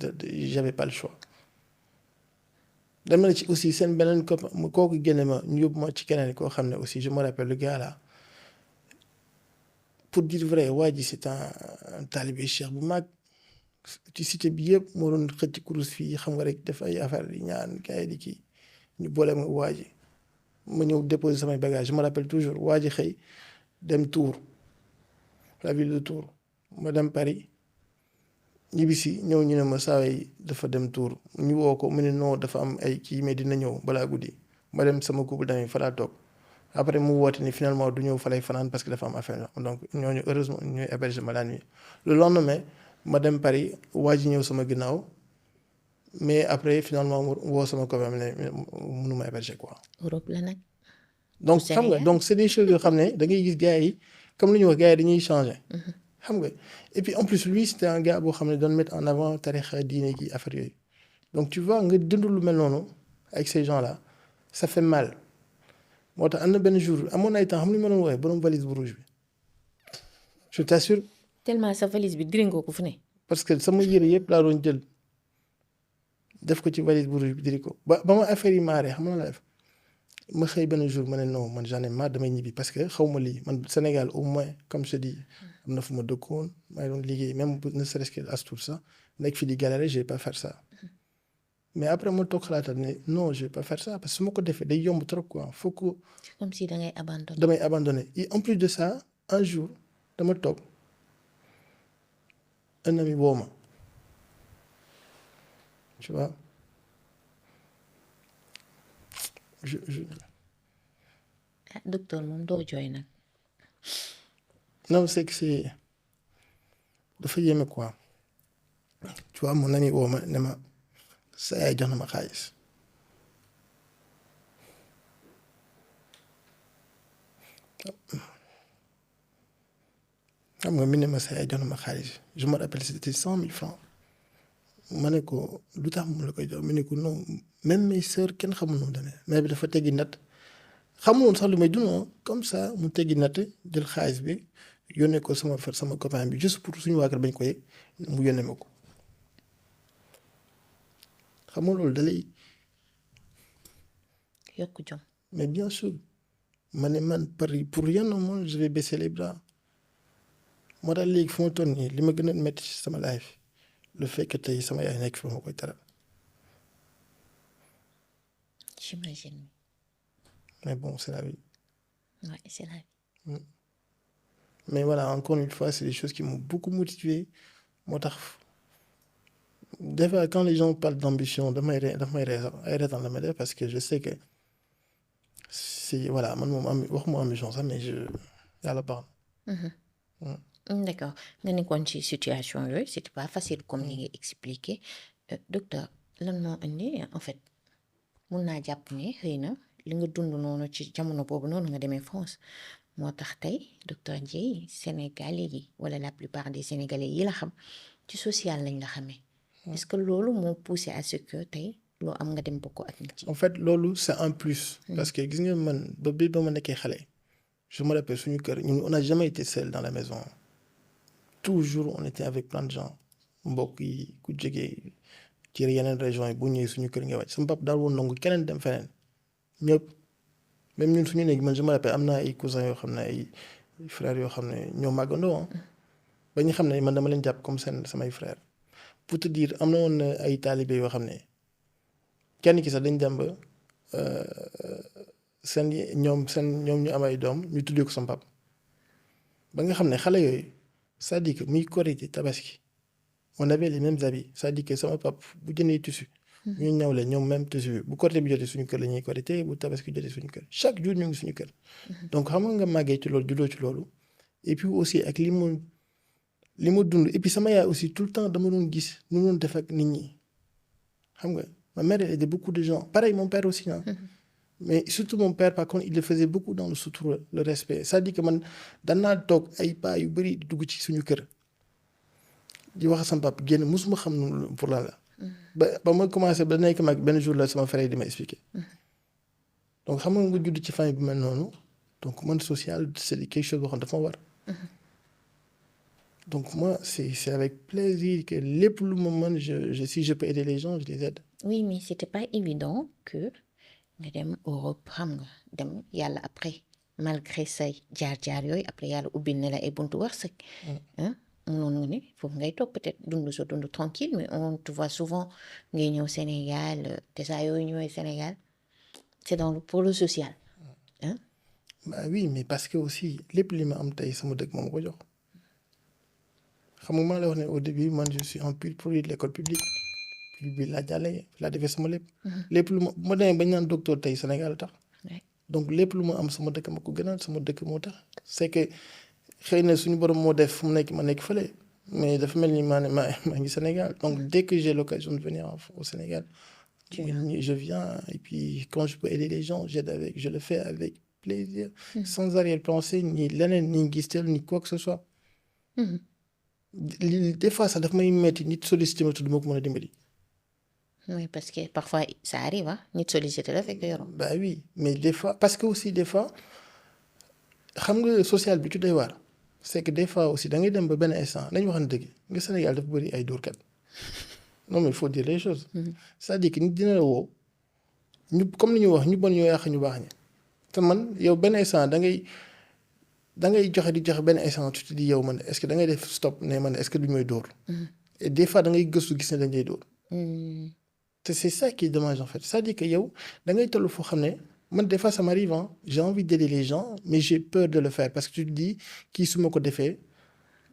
j'avais pas le choix. dem na ci aussi seen beneen copain kooku génne ma ñu yóbbu ma ci keneen koo xam ne aussi je me rappelle le gars là pour dire vrai waa ji c'est un talibé cheikh bu mag ci cité bi yëpp moo doon xëcc kurus fii xam nga rek def ay affaire yi ñaan gars yi di kii ñu boole ma waa ji ma ñëw déposer samay bagages je me rappelle toujours waa ji xëy dem Tours la ville de Tours ma dem Paris ñibbisi ñëw ñu ne ma saa yi dafa dem Tours ñu woo ko mu ne non dafa am ay kii mais dina ñëw balaa guddi ma dem sama couple d'amis fa laa toog après mu woote ni finalement du ñëw fa lay fanaan parce que dafa am affaire donc ñooñu heureusement ñooy héberger ma la nuit le lendemain ma dem Paris waa ji ñëw sama ginnaaw mais après finalement mu woo sama copain ne mënuma héberger quoi. Europe la nag. donc xam nga donc c'est des choses yoo xam ne da ngay gis gars yi comme lu ñuy wax gars yi dañuy changer. xam nga et puis en plus lui c'était un gars boo xam ne doon mettre en avant tarixa diine gi affaire yooyu donc tu vois nga dund lu mel noonu avec ces gens là ça fait mal moo tax am na benn jour amoon na ay temps xam lu ma doon woowee borom valise bu rouge bi je t'assure. tellement sa valise bi diri nga ko fu ne. parce que sama yére yëpp laa doon jël def ko ci valise bu rouge bi diri ko ba ma affaire yi maaree xam nga la def ma xëy benn jour ma ne non man j'en ai marre damay ñibbi parce que xaw ma lii man Sénégal au moins comme je dis am na fu ma dëkkoon maa ngi doon liggéey même ne serait-ce que as tuut sax nekk fi di galérer je vais pas faire ça mais après ma toog xalaatal ne non je vais pas faire ça parce que su ma ko defee day yomb trop quoi faut que. c'est comme si da ngay abandonné. damay abandonné et en plus de ça un jour dama toog un ami woo ma tu vois je. ah docteur moom doo jooy nag. non c'est que c'est dafa yéeme quoi tu vois mon ami woo ma ne ma sa yaay jox na ma xaalis xam nga mi ne ma sa yaay jox na ma xaalis je me rappelle c'était 100 000 francs ma ne ko lu tax mu la koy jox ma ne ko non même mes sœurs kenn xamul nu mu demee mais bi dafa teggi natt xamuloon sax lu may dund comme ça mu teggi natt jël xaalis bi yónnee ko sama copain bi juste pour suñu waa kër bañ ko yëg mu yónnee ma ko xam nga loolu dalay yokk jom. mais bien sûr ma ne man pour rien au monde je vais baisser les bras moo tax léegi fu ma toll nii li ma gën a métti ci sama life le fait que tey sama yaay nekk fi ma koy taral. j'imagine. mais bon c'est la vie. ouais c'est la vie. mais voilà encore une fois c'est des choses qui m'ont beaucoup motivé moo tax des fois quand les gens parlent d'ambition damay ree sax ay reetaan la may def parce que je sais que c'est voilà man moom waxuma ambition sax mais yàlla baax na. d'accord nga nekkoon ci situation yooyu c'était pas facile comme ni nga expliqué docteur lan moo indi en fait mun naa jàpp ne xëy na li nga dund noonu ci jamono boobu noonu nga demee France moo tax tey docteur Dieye Sénégalais yi wala la plupart des Sénégalais yi la xam ci social lañ la xamee. est-ce que loolu moo poussé à ce que tey loo am nga dem bokk ak nit yi. en fait loolu c'est un plus. parce que gis nga man ba ma nekkee xale je me rappelle suñu kër ñun on n'a jamais été seul dans la maison. toujours on était avec plein de gens mbokk yi ku jógee ci yeneen régions yi bu ñëwee suñu kër nga wàcc sama papa daal woon nangu keneen dem feneen ñëpp même ñun suñu néeg man je me rappelle am naa ay cousins yoo xam ne ay frères yoo xam ne ñoo màggandoo ba ñu xam ne man dama leen jàpp comme samay frères pour te dire am na woon ay taalibe yoo xam ne kenn ki sax dañ dem ba ñoom ñu am ay doom ñu tuddee ko sama papa ba nga xam ne xale yooyu c'est-à-dire que muy Korité Tabaski on avait les mêmes habits c'est-à-dire que sama papa bu jëndee tissu ñu ñawle ñoom même tissu bi bu Korité bi jotee suñu kër la ñuy Korité bu Tabaski jotee suñu kër chaque jour ñu ngi suñu kër donc xam nga màggee ci loolu juddoo ci loolu et puis aussi ak li mu dund et puis sama yaay aussi tout le temps dama doon gis nu mu doon def ak nit ñi xam nga ma mère elle aidait beaucoup de gens pareil mon père aussi hein. Mais surtout mon père par contre il le faisait beaucoup dans le sutura le respect c'est-à-dire que man daan naa toog ay pas yu bëri di dugg ci suñu kër di wax sama papa génn musuma xam pour lan la ba ma commencé ba nekk mag benn jour la sama frère di ma expliquer donc xam nga judd ci famille bi mel noonu donc man social c'est quelque chose boo xam dafa ma war donc moi c'est avec plaisir que lépp lu ma mën si je peux aider les gens je les aide. Oui mais c'était pas évident que nga dem Europe xam nga dem yàlla après malgré say jaar-jaar yooyu après yàlla ubbil na la ay buntu wërsëg mënoon nga ne foofu ngay toog peut-être dund sa dund tranquille mais on te voit souvent ngay ñëw Sénégal te saa yooyu ñëwee Sénégal c'est pour le social hein. Bah oui mais parce que aussi lépp li ma am tey sama dëkk moom ko jox xam nga maa la wax ne au début man je suis un pur produit de l'école publique bi laa jàllee laa defee sama lépp lu ma demee bañ naan docteur tey Sénégal tax donc lépp lu ma am sama dëkk ma ko gënal sama dëkk moo tax c'est que xëy na suñu borom moo def fu mu nekk ma nekk fële mais dafa mel ni maa ngi Sénégal donc dès que j'ai l'occasion de venir au Sénégal je viens et puis quand je peux aider les gens je le fais avec plaisir sans arrière-pensée ni leneen ni ngistal ni quoi que ce soit des fois sax daf may metti nit sollicité ma tudd ma ko mën a dimbali. Oui parce que parfois ça arrive nit sollicité la fekk yoroo. Bah oui mais des fois parce que aussi des fois xam nga social bi ci doy waar c'est que des fois aussi da ngay dem ba benn instant nañu wax ne dëgg nga Sénégal dafa bëri ay dóorkat non mais il faut dire les choses. C'est-à-dire que nit dina la woo ñu comme ni ñu wax ñu bon ñoo yàq ñu baax ñi te man yow benn instant da ngay joxe benn instant tu te dis yow man est-ce que da ngay def stop ne man est-ce que duñ may dóor. Et des fois da ngay gëstu gis ne dañ lay dóor. te c'est ça qui est dommage en fait c'est-à-dire que yow da ngay toll foo xam ne man des fois ça m'arrive j'ai envie d'aider les gens mais j'ai peur de le faire parce que tu te dis kii su ma ko defee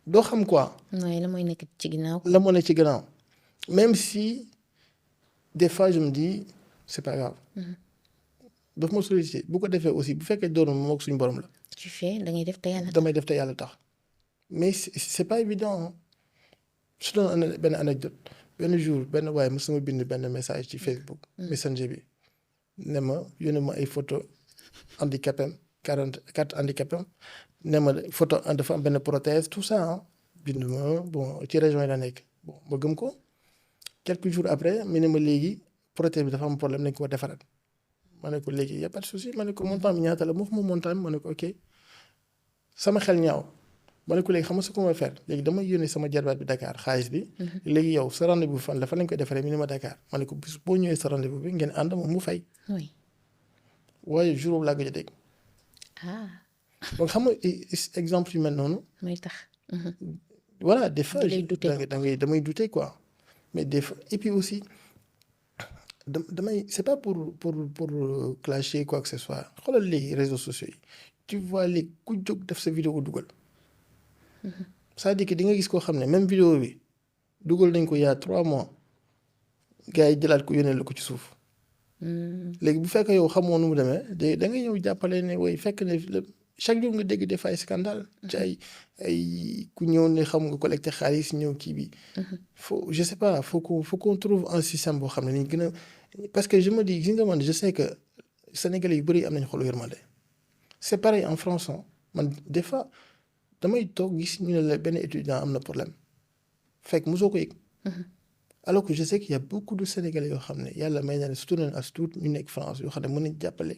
doo xam quoi. oui la mooy nekk ci ginnaaw. la moo nekk ci ginnaaw même si des fois je me dis c'est pas grave. daf ma sollicité bu ko defee aussi bu fekkee doon moom ak suñu borom la. tu fais da ngay def te yàlla tax. damay def te yàlla tax mais c'est pas évident je te donne benn anecdote benn jour benn waaye mos na ma bind benn message ci Facebook. Messenger bi ne ma yónnee ma ay photo handicapé 44 handicapé ne ma photo dafa am benn prothèse tout ça bind ma bon ci région yi la nekk bon ma gëm ko quelques jours après mu ne ma léegi prothèse bi dafa am problème nañ ko defaraat ma ne ko léegi y a pas de souci ma ne ko montant bi ñaata la moo fa ma montant ma ne ko ok sama xel ñaaw ma ne ko léegi xam nga ce qu'on va faire léegi dama yónnee sama jarbaat bi Dakar xaalis bi. léegi yow sa rendez-vous fan la fa lañ koy defaree mi ne ma Dakar ma ne ko bis boo ñëwee sa rendez-vous bi ngeen ànd moom mu fay. oui. waaye jour boobu laa gëj a dégg. donc xam nga exemple yu mel noonu. mooy tax. voilà des fois damay douter quoi mais des fois et puis aussi damay c'est pas pour clasher quoi que ce soit xoolal les réseaux sociaux yi tu vois les ku jóg def sa vidéo dugal. c'est-à-dire que di nga gis koo xam ne même vidéo bi dugal nañ ko il y a 3 mois gars yi jëlaat ko yónnee la ko ci suuf. léegi bu fekkee yow xamoo nu mu demee da ngay ñëw jàppale ne way fekk ne chaque jour nga dégg des fois ay scandale ci ay ku ñëw ne xam nga collecté xaalis ñëw kii bi. faut je sais pas faut qu'on trouve un système boo xam ne ni gën a parce que je me dis gis nga man je sais que sénégalais yu bëri am nañ xolu yërmande c'est pareil en France man des fois damay toog gis ñu ne la benn étudiant am na problème fekk mosoo ko yëg. alors que je sais qu'il y a beaucoup de sénégalais yoo xam ne yàlla may na ne surtout nañ as tuut ñu nekk France yoo xam ne mën nañ jàppale.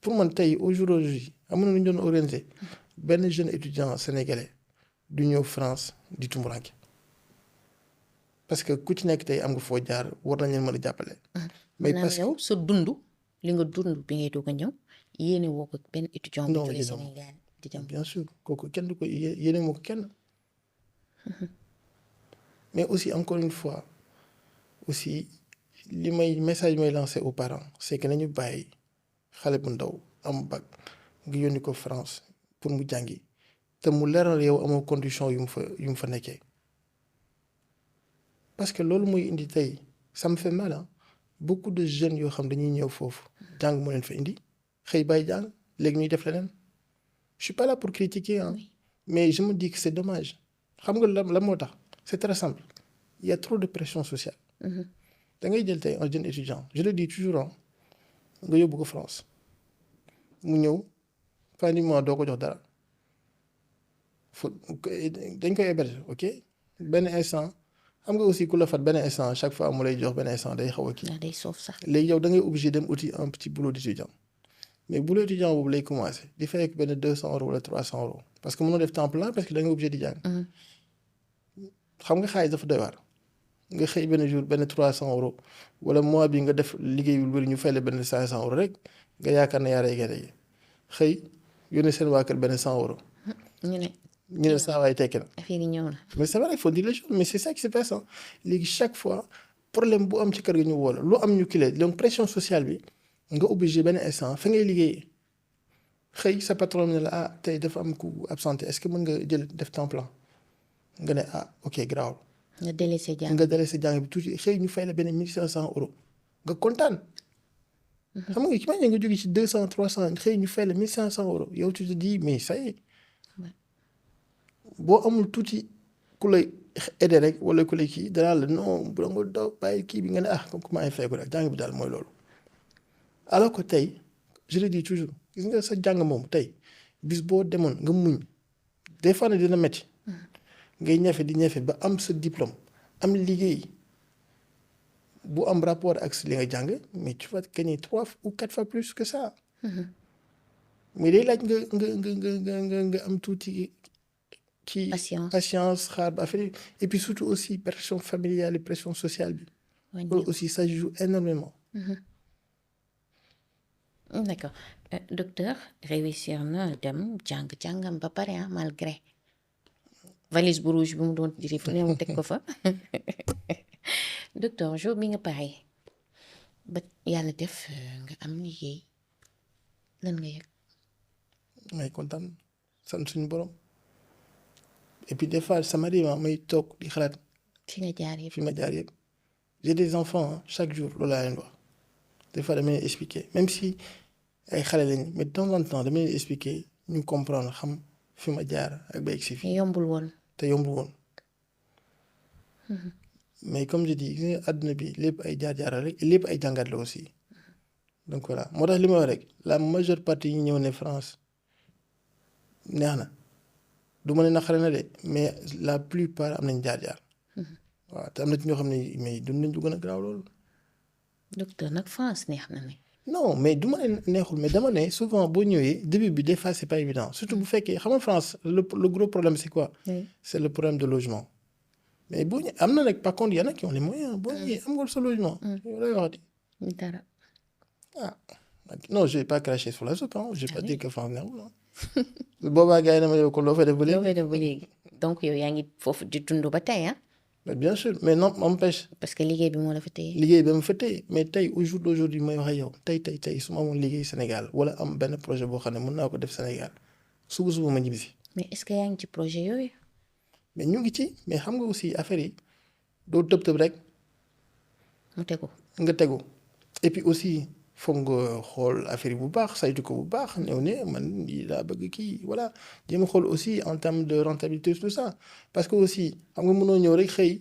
pour man tey aujourd'hui amoon na lu ñu doon organiser benn jeune étudiant sénégalais du ñëw France di tumuranke parce que ku ci nekk tey am nga foo jaar war nañ leen mën a jàppale. mais maanaam parce que yow sa dund li nga dund bi ngay doog a ñëw yéene woo ko benn étudiant bu non jógee yéen a Sénégal di dem. bien sûr kooku kenn du ko yéene moo ko kenn. mais aussi encore une fois aussi li may message may lancé aux parents c'est que nañu bàyyi xale bu ndaw am bac nga yónni ko France pour mu jàngi te mu leeral yow amoo condition yu mu fa nekkee parce que loolu muy indi tey ça me fait mal hein. Beaucoup de jeunes yoo xam dañuy ñëw foofu jàng moo leen fa indi xëy bàyyi jàng léegi ñuy def leneen je suis pas là pour critiquer hein. Oui. Mais je me dis que c'est dommage xam nga la moo tax c'est très simple il y a trop de pression sociale da ngay jël tey un jeune étudiant je le dis toujours hein nga yóbbu ko France mu ñëw fin du mois doo ko jox dara dañ koy héberger ok benn instant xam nga aussi ku la fat benn instant chaque fois mu lay jox benn instant day xaw a kii ndax day soof sax. léegi yow da ngay obligé dem uti un petit boulot d'étudiant mais boulot étudiant boobu lay commencer di fay ak benn 200 € wala 300 € parce que mënoo def temps plein parce que da ngay obligé di jàng. xam nga xaalis dafa doy waar nga xëy benn jour benn 300 € wala mois bi nga def liggéey bu bëri ñu fay la benn 500 € rek nga yaakaar ne yaa rey gerte gi xëy yónnee seen waa kër benn 100 €. ñu ne saa waay tekki na. affaire yi ñëw na. mais c'est vrai il faut dire les choses mais c'est ça qui se passe hein. Léegi chaque fois problème bu am ci kër gi ñu woo la lu am ñu kile donc pression sociale bi nga obligé benn instant fa ngay liggéeyee xëy sa patron ne la ah tey dafa am ku absenté est-ce que mën nga jël def temps plein nga ne ah ok grave. nga délaissé jàng. nga délaissé jàng bi tuuti xëy ñu fay la benn 1500 € nga kontaan. xam nga ki ma ne nga jóge ci 200 300 xëy ñu fay la 1500 € yow tu te dis mais ça y est. boo amul tuuti ku lay aider rek wala ku lay kii danaa la non bu nga daw bàyyi kii bi nga ne ah comme comment ay fay ko rek jàng bi daal mooy loolu. alors que tey je le dis toujours gis nga sa jàng moom tey bis boo demoon nga muñ des fois ne dina metti ngay ñafe di ñafe ba am sa diplôme am liggéey bu am rapport ak li nga jàng mais tu vas gagner 3 ou 4 fois plus que ça. mais day laaj nga am tuuti. Qui patience xaar ba affaire et puis surtout aussi pression familiale et pression sociale bi. loolu aussi ça joue énormément. D'accord docteur réussir na dem jàngam ba pare malgré valise bu rouge bi mu doon jëri fu ne mu teg ko fa docteur jour bi nga pare ba yàlla def nga am liggéey lan nga yëg. may kontaan sant suñu borom. Et puis des fois ça m'arrive may toog di xalaat. fi nga jaar yëpp fi ma jaar yëpp. J'ai des enfants chaque jour loolu laa leen wax des fois dama leen expliquer même si ay xale lañ mais de temps en temps dama leen expliquer ñu comprendre xam fi ma jaar ak ba egg si fii. yombul woon. te yombul woon. mais comme je dis gis nga àdduna bi lépp ay jaar-jaar rek lépp ay jàngat la aussi donc voilà moo tax li ma wax rek la majeure partie yi ñëw ne France neex na. du ma ne naqare na de mais la plupart am nañ jaar-jaar. waaw te am na ci ñoo xam ne mais dund nañ du gën a garaaw loolu. docteur nag France neex na ne. non mais du ma ne neexul mais dama ne souvent boo ñëwee début bi des fois c'est pas évident surtout bu fekkee xam nga France le gros problème c'est quoi. Oui. C'est le problème de logement. mais boo ñëwee am na nag par contre y en a qui ont les moyens boo ñëwee am nga sa logement. yow lay waxati. dara. ah non je vais pas cracher sur la soupe hein. Je vais pas dire que France neexul hein. boobaa gars yi dama yow kon loo fay def ba léegi. loo fay def ba léegi donc yow yaa ngi foofu di dund ba tey ah. mais bien sûr mais non m'empêche. parce que liggéey bi moo la fa téye. liggéey bi ma fa téye mais tey au jour d'aujourd'hui may wax ak yow tey su ma amoon liggéey Sénégal wala am benn projet boo xam ne mën naa ko def Sénégal suba ma ñibbisi. mais est-ce que yaa ngi ci projet yooyu. mais ñu ngi ci mais xam nga aussi affaire yi doo tëb rek. mu tegu. nga tegu et puis aussi foog nga xool affaire yi bu baax saytu ko bu baax ñëw ne man lii laa bëgg kii voilà jéem a xool aussi en termes de rentabilité tout ça parce que aussi xam nga mënoo ñëw rek xëy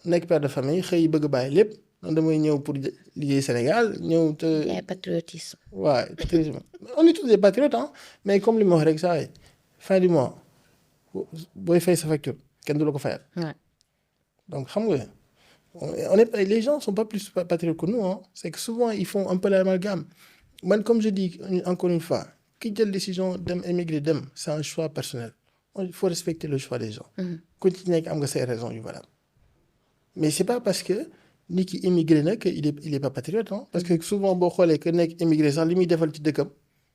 nekk père de famille xëy bëgg bàyyi lépp man damay ñëw pour liggéey Sénégal ñëw te. yaay patriotisme. waaw patriotisme on est tous des patriotes hein mais comme li ma wax rek saa yi fin du mois booy fay sa facture kenn du la ko fayal. donc xam nga. Les gens ne sont pas plus patriotes que nous hein. C'est que souvent ils font un peu l'amalgame man comme je dis encore une fois ki jël décision dem émigrer dem c'est un choix personnel il faut respecter le choix des gens. ku ci nekk am nga say raisons yu valable mais c'est pas parce que nit ki immigré na que il est pas patriote hein. Parce que souvent boo xoolee que nekk immigré sax li muy defal ci dëkkam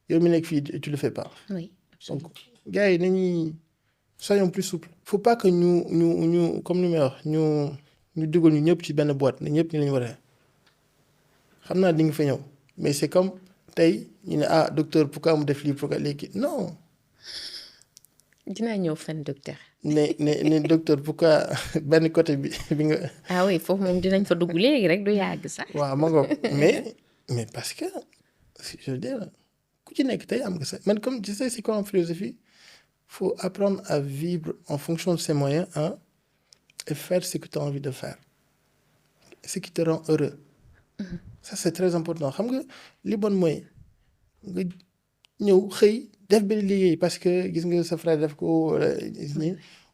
yow mi nekk fii tu le fais pas. oui donc gars yi nañuy soyons plus souples. faut pas que ñu comme ni may wax ñu dugal ñu ñëpp ci benn boîte ne ñëpp ni lañu war a xam naa di nga fa ñëw mais c'est comme tey ñu ne ah docteur pourquoi mu def lii pourquoi léegi non. dinaa ñëw fan docteur. ne docteur pourquoi benn côté bi nga. ah oui foofu moom dinañ fa dugg léegi rek du yàgg sax. waaw ma ngoog mais parce que je veux dire ku ci nekk tey am nga sa man comme tu sais c'est quoi en philosophie faut apprendre à vivre en fonction de ses moyens hein et faire ce que tu as envie de faire ce qui te rend heureux. Ça c'est très important xam nga li bon mooy nga ñëw xëy def benn liggéey parce que gis nga sa frère def ko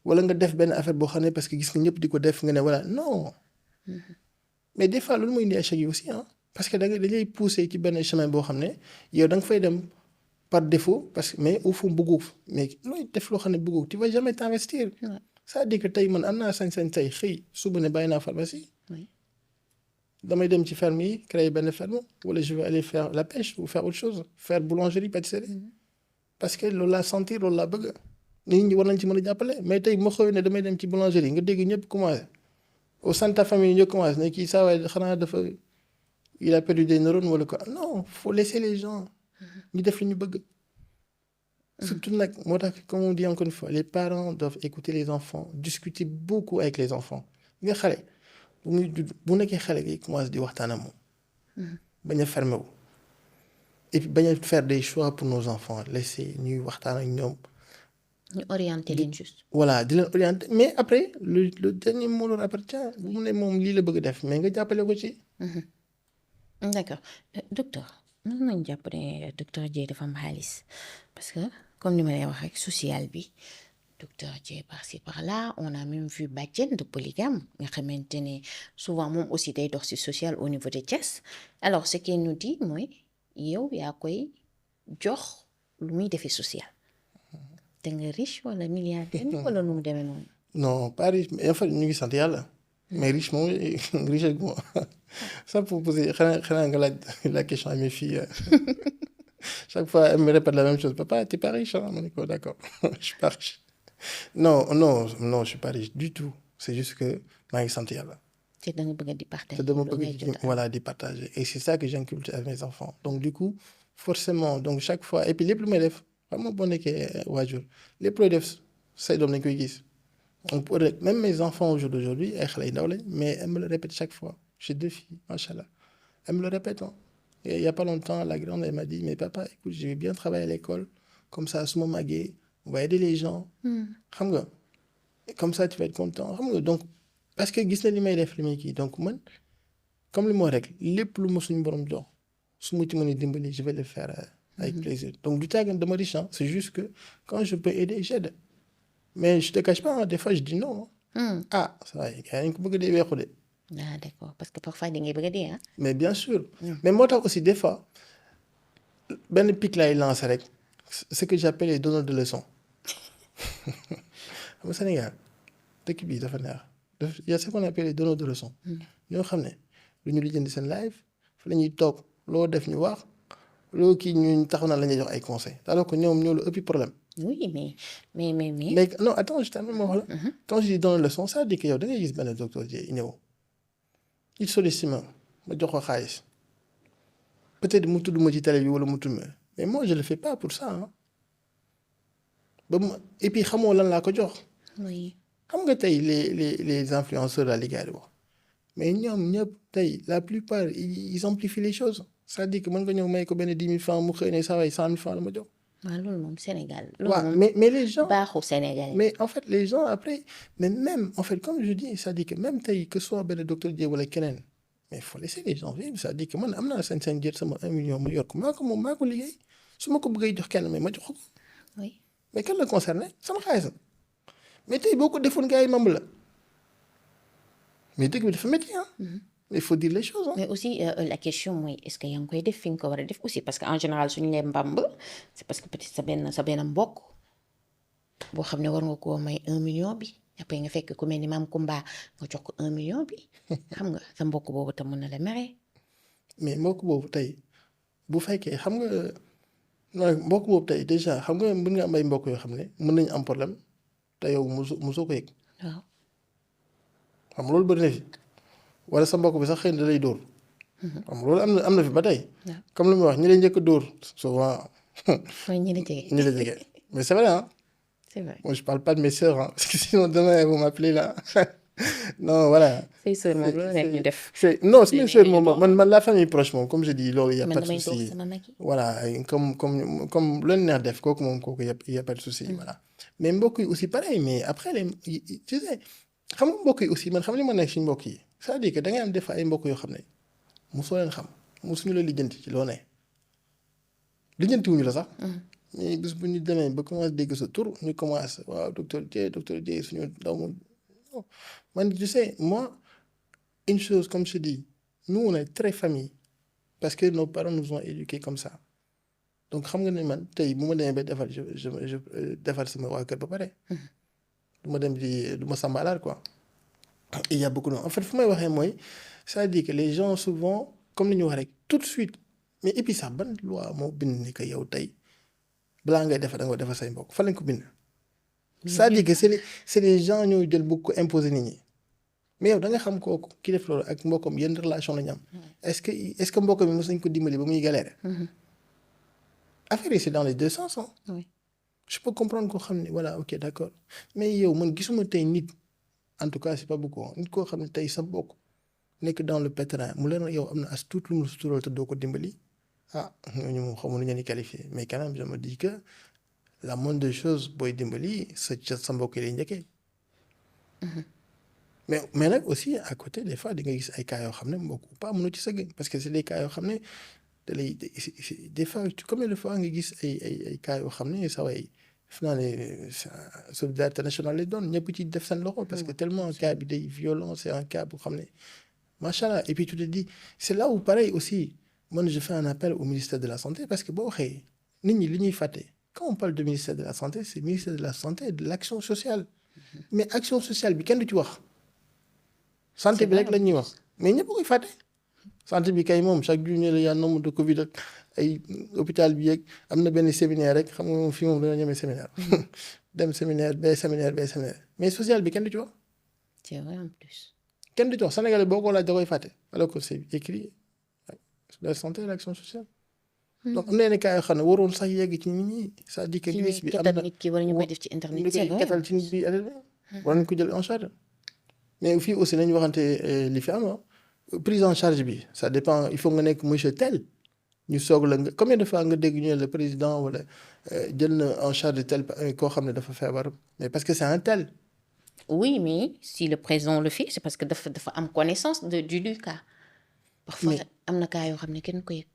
wala nga def benn affaire boo xam ne parce que gis nga ñëpp di ko def nga ne voilà non mais des fois loolu mooy indi échec yi aussi ah parce que dañ lay pousser ci benn chemin boo xam ne yow da nga fay dem par défaut parce que mais au fond bëggoo mais looy def loo xam ne bëggoo tu vas jamais t'investir. c'est-à-dire que tey man am naa sañ-sañ tey xëy suba ne bàyyi naa pharmacie. damay dem ci ferme yi créer benn ferme wala je vais aller faire la pêche ou faire autre chose faire boulangerie pâtisserie parce que loolu laa sentir loolu laa bëgg nit ñi war nañ ci mën a jàppale mais tey ma xëy ne damay dem ci boulangerie nga dégg ñëpp commencé au sein de ta famille ñu commencé ne kii saa waay xanaa dafa il a perdu des neurones wala quoi non faut laisser les gens ñu def li ñu bëgg surtout nag moo tax comme on dit encore une fois les parents doivent écouter les enfants discuter beaucoup avec les enfants nga xale bu nekkee xale gi commencé di waxtaan ak moom bañ a fermé wu et puis bañ a faire des choix pour nos enfants laisser ñuy waxtaan ak ñoom. ñu orienter leen juste. voilà di leen orienter mais après le dernier mot leur appartient bu mu ne moom lii la bëgg def mais nga jàppale ko ci. d'accord docteur mën nañ jàpp ne docteur Dieye dafa am xaalis parce que comme ni ma lay wax rek social bi. docteur Dieye par-ci par-là on a même vu bàjjen de polygame nga xamante ne souvent moom aussi day dox ci social au niveau de Thiès alors ce qu'il nous dit mooy yow yaa koy jox lu muy defee social te nga riche wala milliardaire wala nu mu demee noonu. non pas riche mais en fait ñu ngi sant yàlla mais riche moom riche ak moi ça pour poser xanaa nga laaj la question à mes filles chaque fois elles me répètent la même chose papa t'es pas riche ah ma ne ko d'accord je suis pas riche. non je suis pas riche du tout c'est juste que maa ngi sant yàlla. te da nga bëgg di partager. te dama bëgg voilà di partager et c'est ça que j'inculque à mes enfants donc du coup forcément donc chaque fois et puis lépp lu may def xam nga boo nekkee waajur lépp looy def say doom dañ koy gis donc même mes enfants au jour d'aujourd'hui ay xale yu ndaw lañ mais elles me le répètent chaque fois j'ai 2 filles machallah elles me le répètent hein. Et il y a pas longtemps la grande elle m'a dit mais papa écoute je vais bien travailler à l'école comme ça su ma màggee on va aider les gens. xam nga comme ça tu vas être content xam nga donc parce que gis na li may def li may kii donc man comme li moo rek lépp lu ma suñu borom jox su ma ci mën a dimbali je vais le faire avec plaisir donc du tàggan dama riche hein c'est juste que quand je peux aider j'aide mais je te cache pas hein, des fois je dis non. ah ça va gars yi ko bëgg dee weexu de. ah d'accord parce que parfois da ngay bëgg a dee ah. mais bien sûr. mais moo tax aussi des fois benn pic laay lancer rek ce que j'appelle les donneurs de leçons. xam nga Sénégal dëkk bii dafa neex y a ce qu'on appelle les donneurs de leçons ñoo xam ne lu ñu lijjanti seen live fa la ñuy toog loo def ñu wax loo kii ñu taxaw na la ñuy jox ay conseils alors que ñoom ñoo la ëppi problème. oui mais. mais non attends je termine ma wax la. quand je dis donneur de leçons ça veut dire que yow da ngay gis benn docteur Dieye ñëw il sollicite ma jox ko xaalis peut-être mu tudd ma ci télé bi wala mu tudd ma mais moi je le fais pas pour ça hein. ba mu et puis xamoo lan laa ko jox. oui. xam nga tey les influenceurs la li gars yi wax mais ñoom ñëpp tey la plupart ils amplifient les choses c'est-à-dire que mën nga ñëw may ko benn 10 000 francs mu xëy ne saa waay 100 000 francs la ma jox. waaw loolu moom Sénégal. waaw mais les gens baaxu Sénégal. mais en fait les gens après mais même en fait comme je dis c'est-à-dire que même tey que soit benn docteur Dieye wala keneen mais il faut laisser les gens vivre c'est-à-dire que man am naa sañ-sañ jël sama 1 million mu yor ko maa ko liggéey su ma ko bëggee jox kenn mais ma jox ko. oui. mais kan la concerné sama xaalis mais tey boo ko defoon gars yi mamb la mais dëgg bi dafa métti ah. il faut dire les choses. mais aussi la question mooy est-ce que yaa ngi koy def fi nga ko war a def aussi parce que en général suñu nee mbamb c'est parce que peut-être sa benn mbokk boo xam ne war nga koo may 1 million bi après nga fekk ku mel ni maam Kumba nga jox ko 1 million bi xam nga sa mbokk boobu tam mën na la mere. mais mbokk boobu tey bu fekkee xam nga non mbokk boobu tey déjà xam nga mën nga am ay mbokk yoo xam ne mën nañu am problème te yow mosoo ko yëg. waaw. xam nga loolu bëri na fi wala sa mbokk bi sax xëy na da lay dóor. xam nga loolu am na fi ba tey. comme lu muy wax ñi lay njëkk a dóor souvent. mooy ñi la jege. ñi la jege mais c'est vrai hein. c'est vrai. Moi je parle pas de mes sœurs hein, parce que sinon demain elles vont m'appeler là. non voilà. say sœur moom loolu nekk ñu def. non c'est mes sœurs moom man la famille proche moom comme je dis loolu y a pas de man damay souci. toog sama mag yi. voilà comme lu leen neex def kooku moom kooku y a pas de souci voilà. mais mbokk yi aussi pareil mais après tu sais xam nga mbokk yi aussi man xam li ma nekk ci mbokk yi c'est-à-dire que da ngay am des fois ay mbokk yoo xam ne mosoo leen xam mosuñu la lijjanti ci loo ne lijjanti wuñu la sax. mais bés bu ñu demee ba commencé dégg sa tur ñu commencé waaw docteur Dieye suñu ndaw moom man tu sais moi une chose comme je dis nous on est très famille parce que nos parents nous ont éduqués comme ça donc xam nga ne man tey bu ma demee ba defar je defar sama waa kër ba pare. du ma dem du ma sàmbalaat quoi. il y a beaucoup de en fait fu may waxee mooy c'est-à-dire que les gens souvent comme ni ñu wax rek tout de suite mais et puis sax ban loi moo bind ni que yow tey balaa ngay defar da nga defar say mbokk fan lañ ko bind. c'est-à-dire que c'est les gens ñoo jël bëgg ko imposer nit ñi mais yow da nga xam kooku ki def loolu ak mbokkam yenn relation la ñu am. est-ce que mbokk mi mos nañ ko dimbali ba muy galère. affaire yi c'est dans les deux sens hein. oui. je peux comprendre koo xam ne voilà ok d'accord mais yow man gisuma tey nit en tout cas c'est pas beaucoup nit koo xam ne tey sa mbokk nekk dans le pétrin mu leen yow am na as tuut lu mu sutural te doo ko dimbali ah ñooñu moom xamu nañu ni qualifié mais quand même je me dis que la moindre des choses booy dimbali sa mbokk yi lay njëkkee. mais nag aussi à côté des fois di nga gis ay cas yoo xam ne mbokk pas mënu ci sëgg parce que c'est des cas yoo xam ne da lay des fois combien de fois nga gis ay cas yoo xam ne sa way def naa ne solidarité nationale lay doon ñëpp ci def seen loxo parce que tellement cas bi day violent c'est un cas bu xam ne macha allah et puis tu te dis c'est là où pareil aussi man je fais un appel au ministère de la santé parce que boo waxee nit ñi li ñuy fàtte quand on parle de ministère de la santé c'est ministère de la santé et de l'action sociale mais action sociale bi kenn du ci wax santé bi rek la ñuy wax mais ñëpp koy fàtte santé bi kay moom chaque jour ñu la yaa nombre de Covid ak ay hôpital bi yeeg am na benn séminaire rek xam nga moom fii moom dañoo ñemee séminaire dem séminaire bee séminaire mais social bi kenn du ci wax. c'est vrai en plus. kenn du ci wax Sénégalais boo ko laaj da koy fàtte alors que c'est écrit la santé et l'action sociale. donc am na yenn cas yoo xam ne waroon sax yegg ci nit ñi c'est-à-dire que gis bi am na nit ki war ñu koy def ci internet. c'est vrai ketal ci nit bi war nañ ko jël en charge mais fii aussi nañu waxante li fi am prise en charge bi ça dépend il faut nga nekk monsieur tel ñu soog la nga combien de fois nga dégg ñu ne le président wala jël na en charge tel koo xam ne dafa feebar mais parce que c'est un tel. oui mais si le président le fait c'est parce que dafa am connaissance du cas. parfois am na cas yoo xam ne kenn ko yëg.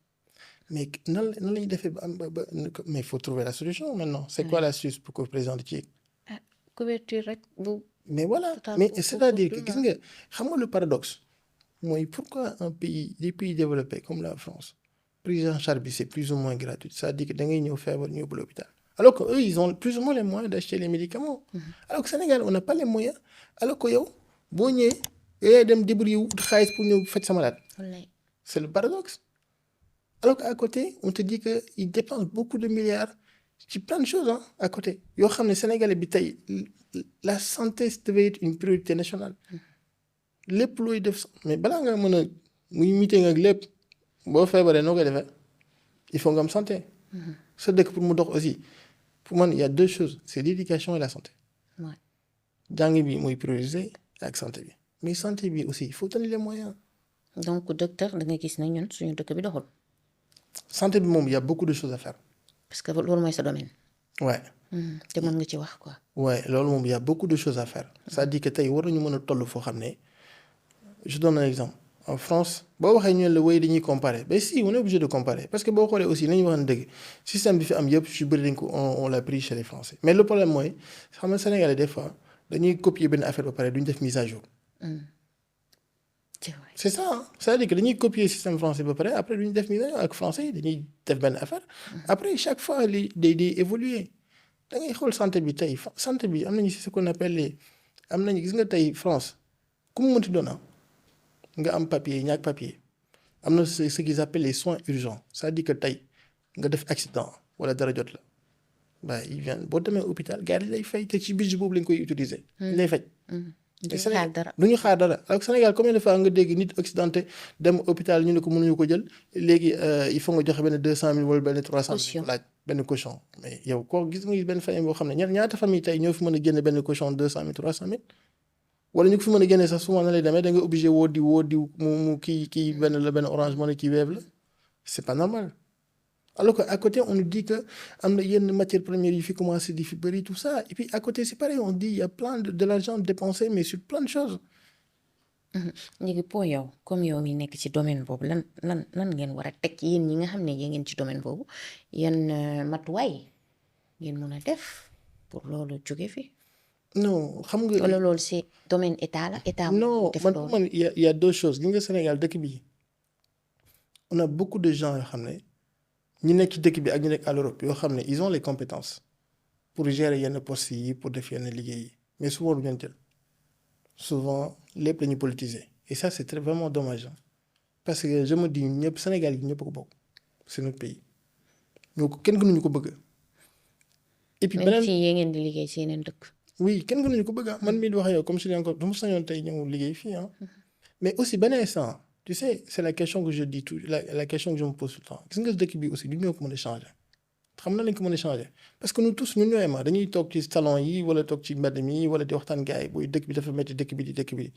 mais nan la ñuy defee ba am ba mais il faut trouver la solution maintenant. c'est quoi l'astuce pour que le président di ci yëg. couverture rek bu. mais voilà mais c'est-à-dire que gis nga xam nga le paradoxe mooy pourquoi des pays développés comme la France prise en charge bi c'est plus ou moins gratuit c'est-à-dire que da ngay ñëw feebar ñu yóbbu l'hôpital alors que eux ils ont plus ou moins les moyens d'acheter les médicaments. alors que Sénégal on n'a pas les moyens alors que yow boo ñëwee yooyu dem débrouiller wu xaalis pour ñëw faj sa malade. c'est le paradoxe alors qu'à côté on te dit que ils dépensent beaucoup de milliards ci plein de choses à côté yoo xam ne Sénégalais bi tey la santé devait être une priorité nationale. lépp looy def mais balaa nga mën a muy meeting ak lépp boo feebaree noo koy defee il faut nga am santé. sa dëkk pour mu dox aussi pour man il y a deux choses c'est l'éducation et la santé. jàng bi mooy prioriser ak santé bi mais santé bi aussi il faut donner les moyens. donc docteur da nga gis ne ñun suñu dëkk bi doxul. santé bi moom il y a beaucoup de choses à faire. parce que loolu mooy sa domaine. ouais. te mën nga ci wax quoi. ouais loolu moom il y a beaucoup de choses à faire. c'est-à-dire que tey war nañu mën a toll foo xam ne. je donne un exemple en France boo waxee ñu ne la wéy dañuy comparer mais si on est obligé de comparer parce que boo xoolee aussi nañu wax ne dëgg système bi fi am yëpp su bëri dañ ko on l'a pris chez les Français mais le problème mooy xam nga Sénégalais des fois dañuy copier benn affaire ba pare duñ def mise à jour. c'est vrai. c'est ça c'est-à-dire que dañuy copier système français ba pare après duñ def mise à jour ak français dañuy def benn affaire après chaque fois day évoluer da ngay xool santé bi tey santé bi am nañu ce qu'on appelle les am nañu gis nga tey France ku mu mënti doon nga am papier ñàkk papier am na ce qu'ils appellent les soins urgents c'est-à-dire que tey nga def accident wala dara jot la waaye il vient boo demee hôpital gars yi lay fay te ci budget boobu lañ koy utiliser. lay faj. duñu xaar dara du ñu xaar dara alors Sénégal combien de fois nga dégg nit accidenté dem hôpital ñu ne ko mënuñu ko jël léegi il faut nga joxe benn 200 000 wala benn 300 000 laaj benn caution mais yow koo gis nga benn famille boo xam ne ñaata famille tey ñoo fi mën a génne benn caution 200 000 300 000 wala ñu ko fi mën a génne sax souvent na lay demee da nga obligé woo diw mu kii benn Orange Money kii Wave la c'est pas normal alors que à côté on nous dit que am na yenn matières premières yi fi commencé di fi bëri tout ça et puis à côté c'est pareil on dit il y a plein de l'argent dépensé mais sur plein de choses. léegi pour yow comme yow mi nekk ci domaine boobu lan ngeen war a teg yéen ñi nga xam ne yéen ngeen ci domaine boobu yan matuwaay ngeen mun a def pour loolu jóge fi. non xam nga. wala loolu c'est domaine état la état. non def man loolu man il y a deux choses gis nga Sénégal dëkk bi on a beaucoup de gens yoo xam ne ñi nekk ci dëkk bi ak ñi nekk à l'Europe yoo xam ne ils ont les compétences pour gérer yenn postes yi pour def yenn liggéey yi mais souvent du ñu jël souvent lépp la ñu politiser et ça c'est très vraiment dommage parce que je me dis ñëpp Sénégal yi ñëpp ko bokk c'est notre pays ñoo ko kenn gënuñu ko bëgg. et puis même beneen si yéen ngeen di liggéey ci yeneen dëkk. oui kenn gënuñu ko bëgg man mii di wax yow comme je dis encore du ma sañoon tey ñëw liggéey fii mais aussi beneen instant tu sais c'est la question que je dis tout la question que je me pose tout le temps gis nga dëkk bi aussi du ñoo ko mën a changer xam na lañ ko mën a changer parce que nous tous ñun ñooy ma dañuy toog ci salon yi wala toog ci mbedd mi wala di waxtaan gars yi booy dëkk bi dafa métti dëkk bi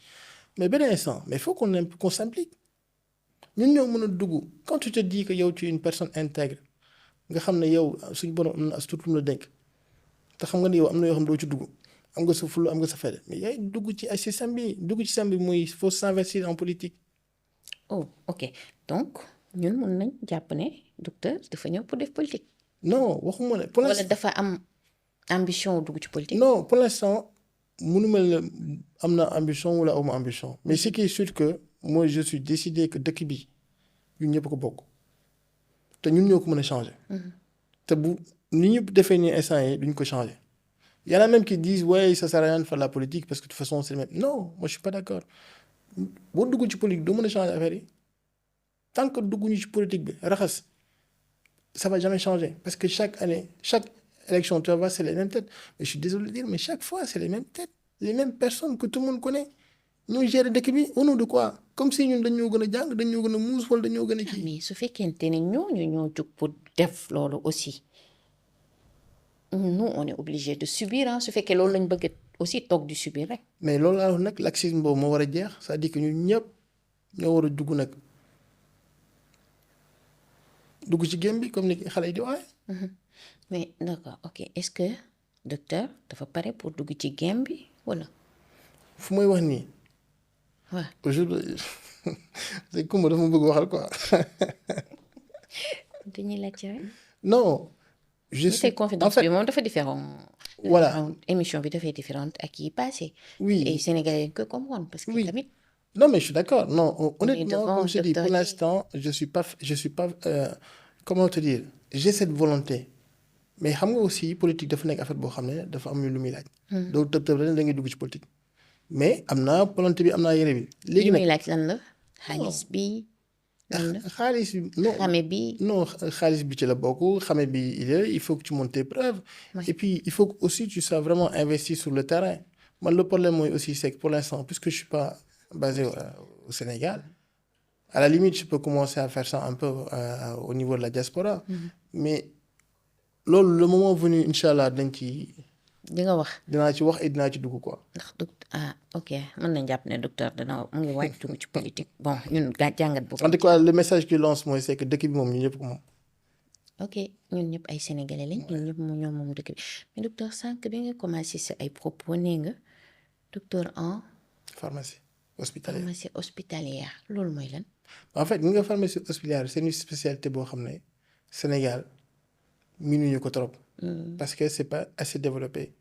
mais beneen instant mais il faut qu'on s'implique ñun ñoo mën a dugg quand tu te dis que yow tu es une personne intègre nga xam ne yow suñu borom am na as tuuti mu la dénk te xam nga ne yow am na yoo xam ne doo ci dugg am nga sa fulla am nga sa fayda mais yaay dugg ci ay système bi muy faut s'investir en politique. oh ok donc ñun mun nañ jàpp ne docteur dafa ñëw pour def politique. non waxuma ne pour wala l'instant dafa am ambition dugg ci politique. non pour l'instant mënuma la am na ambition wala awma ambition mais ce qui est sûr que moi je suis décidé que dëkk bi ñun ñëpp ko bokk te ñun ñoo ko mën a changer. te bu ni ñu defee nii instant yi duñ ko changer. Il y en a même qui disent ouais ça sert à rien de faire la politique parce que de toute façon c'est le même non moi je suis pas d'accord boo dugg ci politique doo mën a changer affaire yi tant que dugguñu ci politique bi raxas ça va jamais changer parce que chaque année chaque élection tu vas voir c'est les mêmes têtes mais je suis désolé de dire mais chaque fois c'est les mêmes têtes les mêmes personnes que tout le monde connaît ñooy gérer dëkk bi au nom de quoi comme si ñun dañoo gën a jàng dañoo gën a muus wala dañoo gën a kii. mais su fekkente ne ñooñu ñoo jóg pour def loolu aussi nous on est obligé de subir su fekkee loolu lañ bëgg aussi toog di subir rek. mais loolu laa wax nag laxisme boobu moo war a jeex c'est-à-dire que ñun ñëpp ñoo war a dugg nag dugg ci game bi comme ni xale yi di waxee. mais d'accord ok est-ce que docteur dafa pare pour dugg ci game bi wala. fu may wax nii. waaw aujourd'hui c'est Coumba dafa ma bëgg waxal quoi. dañuy laajte rek. non. je suis confidence bi moom dafa différent. voilà émission bi dafay différente ak yi passé. oui et Sénégalais yi ko comprendre parce que oui. tamit. non mais je suis d'accord non honnêtement devant comme je dis pour l'instant je suis pas comment te dire j'ai cette volonté mais xam nga aussi politique dafa nekk affaire boo xam ne dafa am lu muy laaj. doo tëb rek da ngay dugg ci politique. mais am naa volonté bi am naa yére bi. léegi nag muy laaj lan la xaalis bi. xaalis bi non xame bi. non xaalis bi ci la bokk xame bi il faut que tu montes tes preuves. et puis il faut que aussi tu sois vraiment investi sur le terrain man le problème mooy aussi c'est que pour l'instant puisque je suis pas basé au Sénégal à la limite je peux commencer à faire ça un peu au niveau de la diaspora. mais loolu le moment venu incha allah dañ ci. di nga wax. dinaa ci wax et dinaa ci dugg quoi. ndax ok mën nañ jàpp ne docteur dana mu ngi waaj dugg ci politique bon ñun jàngat boobu. en tout cas le message qu'il lance mooy c'est que dëkk bi moom ñu ñëpp ko moom. ok ñun ñëpp ay sénégalais lañ. ñun ñëpp ñoo moom dëkk bi mais docteur sànq bi nga commencé sa ay propos nee nga docteur en. pharmacie hospitalière loolu mooy lan. en fait ñi nga pharmacie hospitalière c'est une spécialité boo xam ne Sénégal miinuñu ko trop. parce que c'est pas assez développé.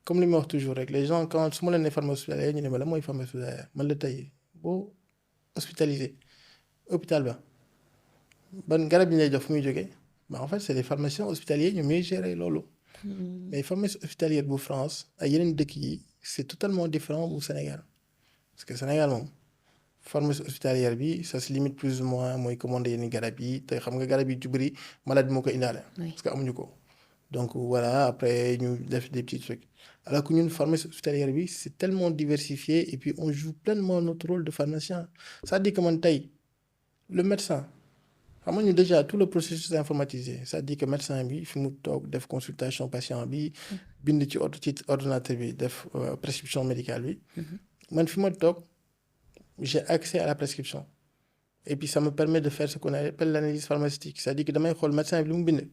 comme li ma wax toujours rek les gens quand su ma leen nee pharmacie hospitalière ñu ne ma la mooy pharmacie hospitalière man la tey boo hospitalisé hôpital ba ban garab yi lay jox fu muy jógee en fait c'est les pharmaciens hospitaliers ñoom ñooy gérer loolu mais pharmacie hospitalière bu France ak yeneen dëkk yi c'est totalement différent bu Sénégal parce que Sénégal moom pharmacie hospitalière bi ça se limite plus ou moins mooy commander yenn garab yi te xam nga garab yi ci bëri malade moo ko indaale. Oui. parce que amuñu ko. donc voilà après ñu def des petits trucs alors que ñun pharmacie hospitalière bi c'est tellement diversifié et puis on joue pleinement notre rôle de pharmacien c'est-à-dire que man tey le médecin xam nga ñu déjà tout le processus est informatisé c'est-à-dire que médecin bi fi mu toog def consultation patient bi bind ci ordinateur bi def prescription médicale bi man fi ma toog j'ai accès à la prescription et puis ça me permet de faire ce qu'on appelle l'analyse pharmaceutique c'est-à-dire que damay xool médecin bi lu mu bind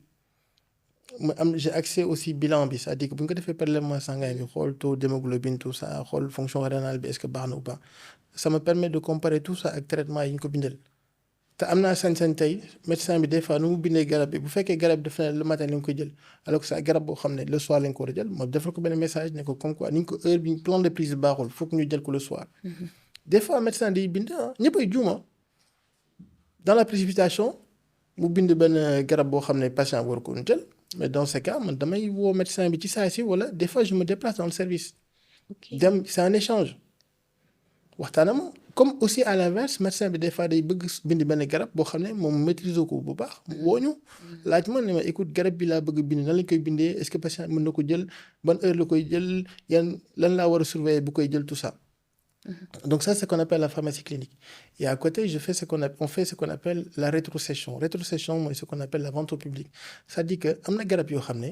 j'ai accès aussi bilan bi c'est-à-dire que bu ñu ko defee prélèvement sanguin bi xool taux d'hémoglobine tout ça xool fonction rénale bi est-ce que baax na ou pas ça me permet de comparer tout ça ak traitement yi ñu ko bindal te am naa sañ-sañ tey médecin bi des fois nu mu bindee garab bi bu fekkee garab def na le matin la nga koy jël alors que ça garab boo xam ne le soir la nga ko war a jël ma defal ko benn message ne ko comme quoi ni ñu ko heure bi plan de prise baaxul faut que ñu jël ko le soir. des fois médecin day bind ñëpp ay juuma dans la précipitation mu bind benn garab boo xam ne patient war ko jël mais dans ce cas man damay woo médecin bi ci saa si wala des fois je me déplace dans le service. dem c'est un échange waxtaanam comme aussi à l'inverse médecin bi des fois day bëgg bind benn garab boo xam ne moom maîtrise ko bu baax mu woo ñu laaj ma ne ma écoute garab bi laa bëgg bind nan lañ koy bindee est-ce que patient mën na ko jël ban heure la koy jël yan lan laa war a surveiller bu koy jël tout ça. Donc ça c'est ce qu'on appelle la pharmacie clinique et à côté on fait ce qu'on appelle la rétrocession mooy ce qu'on appelle la vente au public c'est-à-dire que am na garab yoo xam ne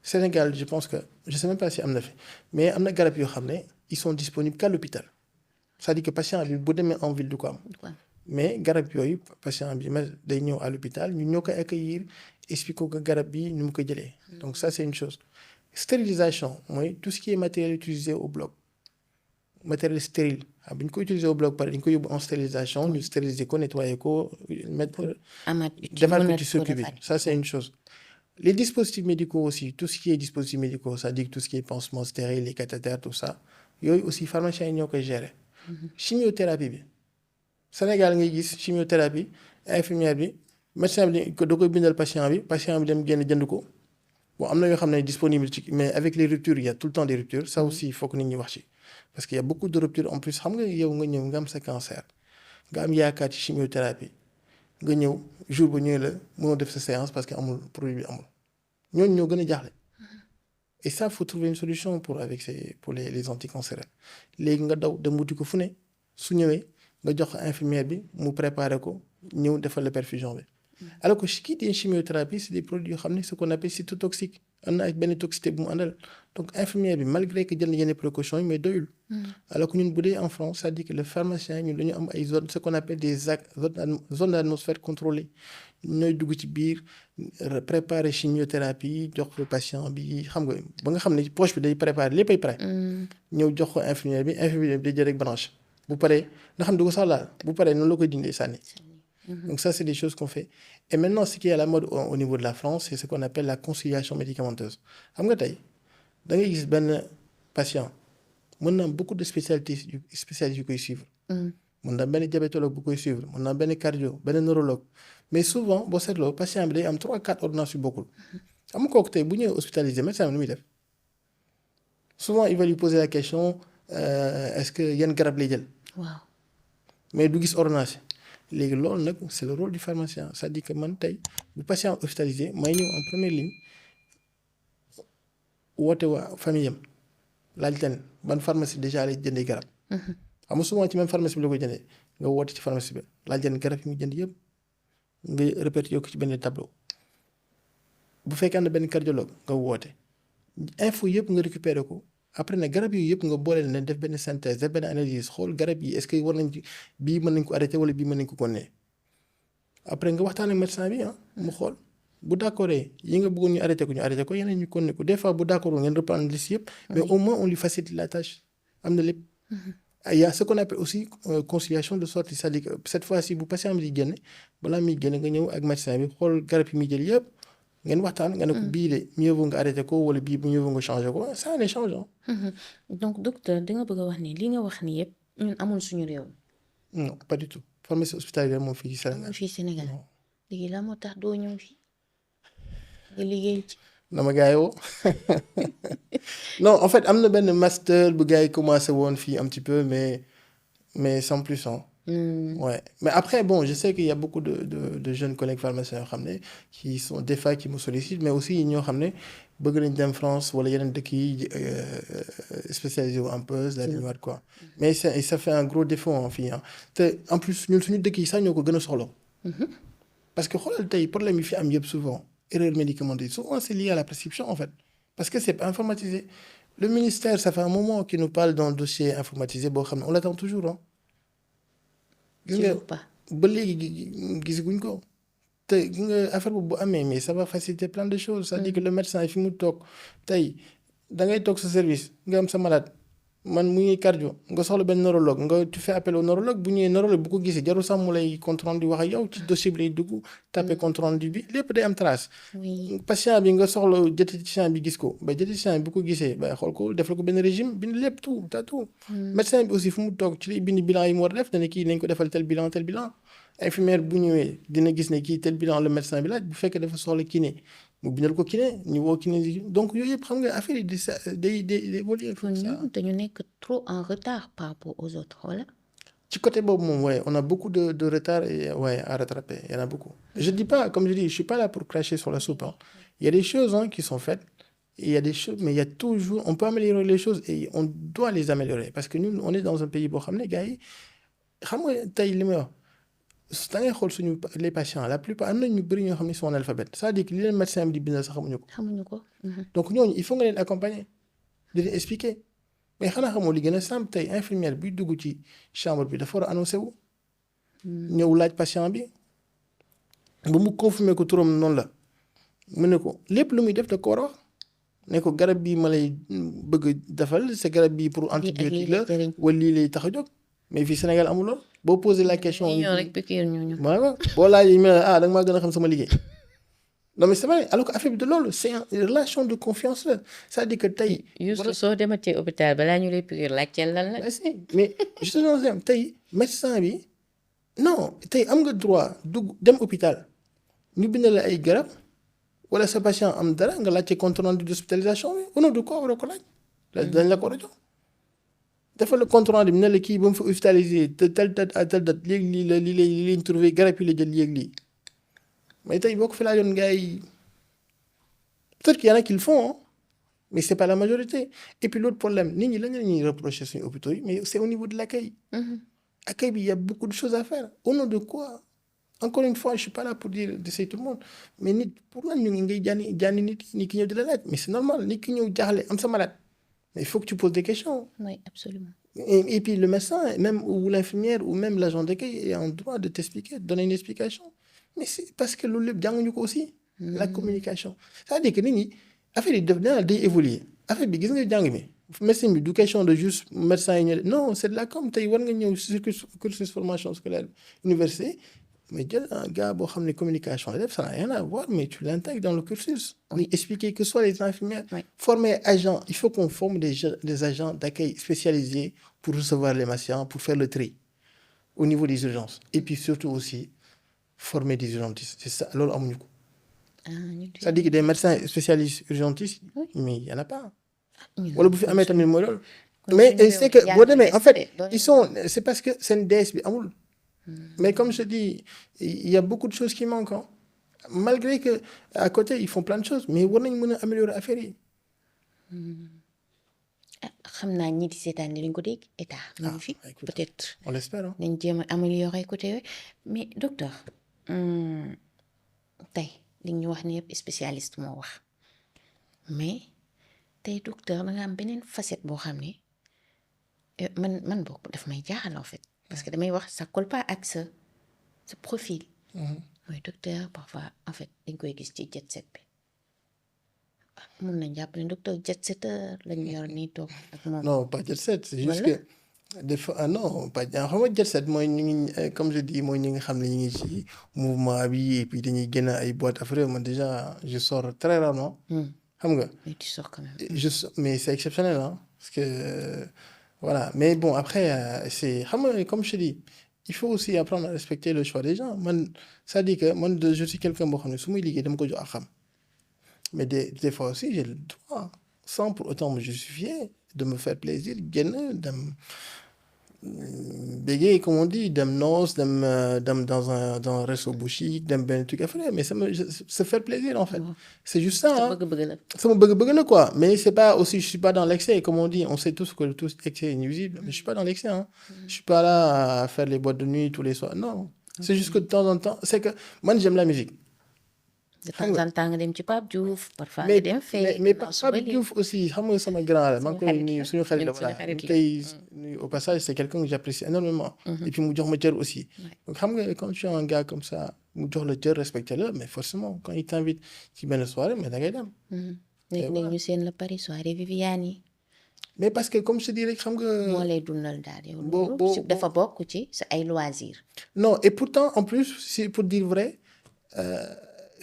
Sénégal je pense que je sais même pas si am na fi mais am na garab yoo xam ne ils sont disponibles qu'à l'hôpital c'est-à-dire que patient bi bu demee en ville du ko am mais garab yooyu patient bi day ñëw à l'hôpital ñu ñoo ko accueillir expliquer ko garab bi ñu mu ko jëlee donc ça c'est une chose stérilisation mooy tout ce qui est matériel utilisé au bloc matériel stérile bu ñu ko utiliser au bloc pare dañu ko yóbbu en stérilisation ñu stériliser ko nettoyer ko mettre defar ko ci circuit bi ça c'est une chose. Les dispositifs médicaux aussi tout ce qui est dispositifs médicaux c'est-à-dire tout ce qui est pansement stérile les cathéters tout ça yooyu aussi pharmaciens yi ñoo koy gérer. chimiothérapie bi Sénégal ngay gis chimiothérapie infirmière bi médecin bi da koy bindal patient bi dem génn jënd ko bon am na yoo xam ne disponible ci mais avec les ruptures il y a tout le temps des ruptures ça aussi il faut que nit ñi wax ci parce qu'il y a beaucoup de ruptures en plus xam nga yow nga ñëw nga am sa cancer nga am yaakaar ci chimiothérapie nga ñëw jour ba ñëwee la mënoo def sa séance parce que amul produit bi amul ñooñu ñoo gën a jaaxle et ça faut trouver une solution pour les anticancéreux léegi nga daw dem wuti ko fu ne su ñëwee nga jox ko infirmière bi mu préparer ko ñëw defal la perfusion bi alors que qui dit chimiothérapie c'est des produits yoo xam ne ce qu'on appelle cytotoxique am na ak benn toxicité bu mu àndal donc infirmière bi malgré que jël na yenn précautions yi mais doyul alors que ñun bu dee en France c'est-à-dire que le pharmacien ñun dañu am ay zones ce qu'on appelle des zones d'atmosphère contrôlée ñooy dugg ci biir préparer chimiothérapie jox ko patient bi xam nga ba nga xam ne poche bi day préparer léppay prêt ñëw jox ko infirmière bi day jël rek branche bu paree nga xam ne du ko sax laal bu paree noonu la koy dindee sànni. Donc ça c'est des choses qu'on fait et maintenant ce qui est à la mode au niveau de la France c'est ce qu'on appelle la conciliation médicamenteuse xam nga tey da ngay gis benn patient mën na am beaucoup de spécialistes yu koy suivre mën na am benn diabétologue bu koy suivre mën na am benn cardio benn neurologue mais souvent boo seetloo patient bi day am 3-4 ordonnances yu bokkul xam nga kooku tey bu ñëwee hospitalisé médecin bi nu muy def souvent il va lui poser la question est-ce que yan garab lay jël mais du gis ordonnance léegi loolu nag c'est le rôle du pharmacien c'est-à-dire que man tey bu patient hospitalisé may ñëw en première ligne woote waa famille am laaj leen ban pharmacie déjà lay jëndee garab. xam nga souvent ci même pharmacie bi la koy jëndee nga woote ci pharmacie bi laaj leen garab yi mu jënd yëpp nga répertorié ko ci benn tableau bu fekkee am na benn cardiologue nga woote info yëpp nga récupérer ko. après nag garab yi yëpp nga boole leen def benn synthèse def benn analyse xool garab yi est-ce que war nañ bii mën nañ ko arrêter wala bii mën nañ ko continuer après nga waxtaan ak médecin bi mu xool bu d'accord yi nga bëggoon ñu arrêter ko yeneen ñu continuer ko des fois bu d'accord ngeen reprendre liste yëpp mais au moins on lui facilite la tâche am na lépp. il y a ce qu'on appelle aussi conciliation de sortie c'est-à-dire que cette fois-ci bu patient bi di génne balaa muy génne nga ñëw ak médecin bi xool garab yi muy jël yëpp. ngeen waxtaan nga ne ko bii de mieux vaut nga arrêté ko wala bii mieux vaut nga changé ko c'est un échange. donc docteur da nga bëgg a wax ni li nga wax ni yëpp ñun amul suñu réew. non pas du tout pharmacie hospitalière moom fii Sénégal. fii Sénégal léegi la moo tax doo ñëw fii nga liggéey ci. dama gars yi woo non en fait am na benn master bu gars yi commencé woon fii un petit peu mais sans plus hein. Ouais mais après bon je sais qu'il y a beaucoup de jeunes collègues pharmaciens yoo xam ne qui sont des fois qui me sollicitent mais aussi ñoo xam ne bëgg nañ dem France wala yeneen dëkk yi spécialisé wu un peu daal di ñëwaat quoi mais ça fait un gros défaut en fii ah te en plus ñun suñu dëkk yi sax ñoo ko gën a soxla parce que xoolal tey problème yi fi am yëpp souvent erreur médicamenteuse souvent c'est lié à la prescription en fait parce que c'est pas informatisé le ministère ça fait un moment qu'il nous parle d'un dossier informatisé boo xam ne on l'attend toujours ah. gis nga ba léegi gisaguñ ko te gis nga affaire boobu bu amee mais ça va faciliter plein de choses c'est-à-dire que le médecin fi mu toog tey da ngay toog sa service nga am sa malade man mu ngi cardio nga soxla benn neurologue nga tu fais appel au neurologue bu ñëwee neurologue bu ko gisee jarul sax mu lay compte rendu wax ak yow ci dossier bi lay dugg taper compte rendu bi lépp day am trace. patient bi nga soxla diététicien bi gis ko ba diététicien bi bu ko gisee ba xool ko def la ko benn régime bind lépp tout t'as tout. médecin bi aussi fu mu toog ci lay bind bilan yi mu war a def dana kii nañ ko defal tel bilan. infirmière bu ñëwee dina gis ne kii tel bilan le médecin bi laaj bu fekkee dafa soxla kiné mu bindal ko kiné ñu woo kiné donc yooyu yëpp xam nga affaire yi day évoluer. dañu nekk trop en retard par rapport aux autres voilà. ci côté boobu moom ouais on a beaucoup de retard et ouais à rattraper il y en a beaucoup. je dis pas comme je dis je suis pas là pour cracher sur la soupe hein. Il y a des choses hein, qui sont faites et il y a des choses mais il y a toujours on peut améliorer les choses et on doit les améliorer parce que nous on est dans un pays boo xam ne gars yi xam nga tey li may wax da ngay xool suñu les patients la plupart am na ñu bëri ñoo xam ne sont analphabètes c'est-à-dire que li leen médecin bi di bindal sax xamuñu ko. donc ñooñu il faut nga leen accompagner di leen expliquer mais xanaa xamoo li gën a simple tey infirmière buy dugg ci chambre bi dafa war a annoncé wu. ñëw laaj patient bi ba mu confirmer ko turam noonu la mu ne ko lépp lu muy def da ko war a wax ne ko garab bii ma lay bëgg defal c'est garab bii pour antibiotique la wala lii lay tax a jóg mais fii Sénégal amul lool boo poser la question. waaw boo laajee ñu ne da nga maa gën a xam sama liggéey. non mais c'est vrai alors que affaire bi de loolu c'est une relation de confiance la c'est-à-dire que tey. juste soo dematee hôpital balaa ñu lay piqûre laajteel lan la. mais justement tey médecin bi non tey am nga droit dugg dem hôpital ñu bindal la ay garab wala sa patient am dara nga laajte compte rendu d'hospitalisation bi au nom de quoi war a ko laaj. dañ la ko war a jox. defal le compte rendu bi ne la kii ba mu fa hospitalisé te telle date à telle date léegi lii la lii lañ trouvé garab yi la jël léegi lii. mais tey boo ko fi laajoon gars yi peut-être qu'il y en a qui le font hein, mais c'est pas la majorité et puis l'autre problème nit ñi lañ la ñuy reprocher suñu hôpitaux yi mais c'est au niveau de l'accueil. Accueil bi il y a beaucoup de choses à faire au nom de quoi encore une fois je suis pas là pour dire d'essayer tout le monde mais nit pour lan ñu ngi ngay jaani nit ki ñëw di la laaj mais c'est normal nit ki ñëw jaaxle am sa malade mais il faut que tu poses des questions. Oui absolument. Et puis le médecin même ou l'infirmière ou même l'agent d'accueil est en droit de t'expliquer de donner une explication. mais c'est parce que loolu lépp jànguñu ko aussi. la communication. c'est-à-dire que nit ñi affaire yi def naa day évoluer affaire bi gis nga jàng mi médecine bi du question de juste médecin yi ñu non c'est de la com tey war nga ñëw cursus formation scolaire université mais jël un gars boo xam ne communication la def ça n'a rien à voir mais tu l'intègres dans le cursus. oui expliquer que soit les infirmières. Oui. Former agents il faut qu'on forme des agents d'accueil spécialisés pour recevoir les patients pour faire le tri au niveau des urgences et puis surtout aussi. Former des urgentistes c'est ça loolu amuñu ko. c'est-à-dire que des médecins spécialistes urgentistes. Oui. Mais il y en a pas. wala bu fi amee tamit mooy loolu. mais c'est que boo demee en fait ils sont c'est parce que seen DS bi amul. mais comme je dis il y a beaucoup de choses qui manquent hein. Malgré que à côté ils font plein de choses mais war nañ mën a améliorer affaire yi. xam naa ñi di seetaan dañ ko dégg état. ñu ngi fi peut-être. on l'espère hein. nañ jéem a améliorer côté yooyu mais docteur. tey li ñu wax ni yëpp spécialiste moo wax mais tey docteur da nga am beneen facette boo xam ne man boobu daf may jaaxal en fait parce que damay wax ça colle pas ak sa profil. mooy docteur parfois en fait dañ koy gis ci jet set bi mun nañ jàpp ne docteur jet setter lañu yor nii toog ak moom. non pas jet set c'est juste que. des fois non pas xam nga jet set mooy ñu ngi comme je dis mooy ñi nga xam ne ñu ngi ci mouvement bi et puis dañuy génn ay boîtes affaires man déjà je sors très rarement. xam nga. mais tu sors quand même. mais c'est exceptionnel hein parce que voilà mais bon après c'est xam nga comme je dis il faut aussi apprendre à respecter le choix des gens man c'est-à-dire que man je suis quelqu'un boo xam ne su muy liggéey dama ko jox ak xam mais des fois aussi j'ai le droit sans pour autant me justifier de me faire plaisir génn dem bégayer comme on dit dem noos dem dans un resto bu chic dem benn truc affaire mais se faire plaisir en fait Waaw. c'est juste ça sa hein. bëgg-bëgg la. sama bëgg-bëgg la quoi mais c'est pas aussi je suis pas dans l'excès comme on dit on sait tous que tout excès est nuisible mais je suis pas dans l'excès hein. Je suis pas là à faire les boîtes de nuit tous les soirs non c'est juste que de temps en temps c'est que man j'aime la musique De xam temps nga en temps nga dem ci Pape Diouf parfois nga mais dem fee. mais non Pape Diouf aussi xam nga sama grand la maa ngi koy nuyu suñu xarit la ñun suñu voilà xarit ñu la. koy nuyu au passage c'est quelqu'un que j'apprécie énormément et puis mu jox ma cër aussi Ouais. donc xam nga quand tu as un gars comme ça mu jox la cër respecte-le mais forcément quand il t'invite ci benn soirée mais da ngay dem léegi voilà. ñu seen la Paris soirée Viviane yi mais parce que comme je te dis rek xam moo nga lay dundal daal yow boo loolu boo si dafa bokk ci sa ay loisirs. non et pourtant en plus c'est pour dire vrai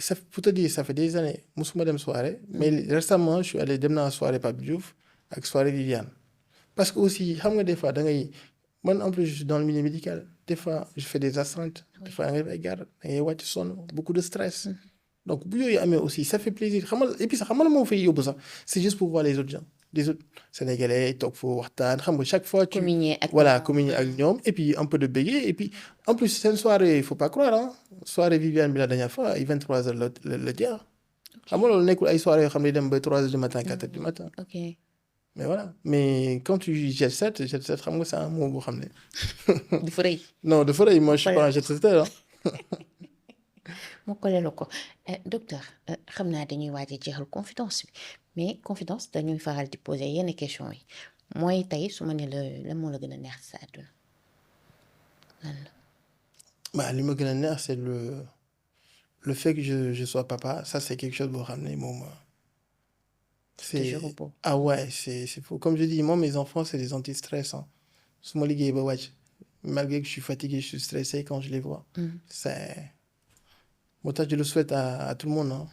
ça pour te dire ça fait des années musuma dem soirée mais récemment je suis allé dem naa soirée Pape Diouf ak soirée Viviane parce que aussi xam nga des fois da ngay man en plus je suis dans le milieu médical des fois je fais des astreintes des fois da ngay ay garde da ngay wàcc sonn beaucoup de stress donc bu yooyu amee aussi ça fait plaisir xam nga et puis sax xam nga moo fay yóbbu sax c'est juste pour voir les autres gens les autres Sénégalais toog foo waxtaan xam nga chaque fois tu communier ak voilà ñoom. communier ak ñoom et puis un peu de bégayer et puis en plus c'est une soirée il faut pas croire hein soirée Viviane bi la dernière fois ay 23h le jeex xam nga loolu nekkul ay soirées yoo xam ne dem ba 3h du matin 4h du matin ok mais voilà mais quand tu jet set xam nga c'est un mot boo xam ne dafa rëy non dafa rëy moi je suis pas un jet setter hein. mu kole la ko docteur xam naa dañuy waaj a jeexal confidence bi mais confidence dañuy faral di poser yenn question yi mooy tey su ma ne la lan moo la gën a neex sa àdduna lan la. Bah li ma gën a neex c'est le fait que je sois papa ça c'est quelque chose boo xam ne moom c'est toujours beau. ah ouais c'est fou comme je dis moi mes enfants c'est des anti-stress hein. su ma liggéey ba wàcc malgré que je suis fatigué je suis stressé quand je les vois c'est moo tax je le souhaite à tout le monde hein.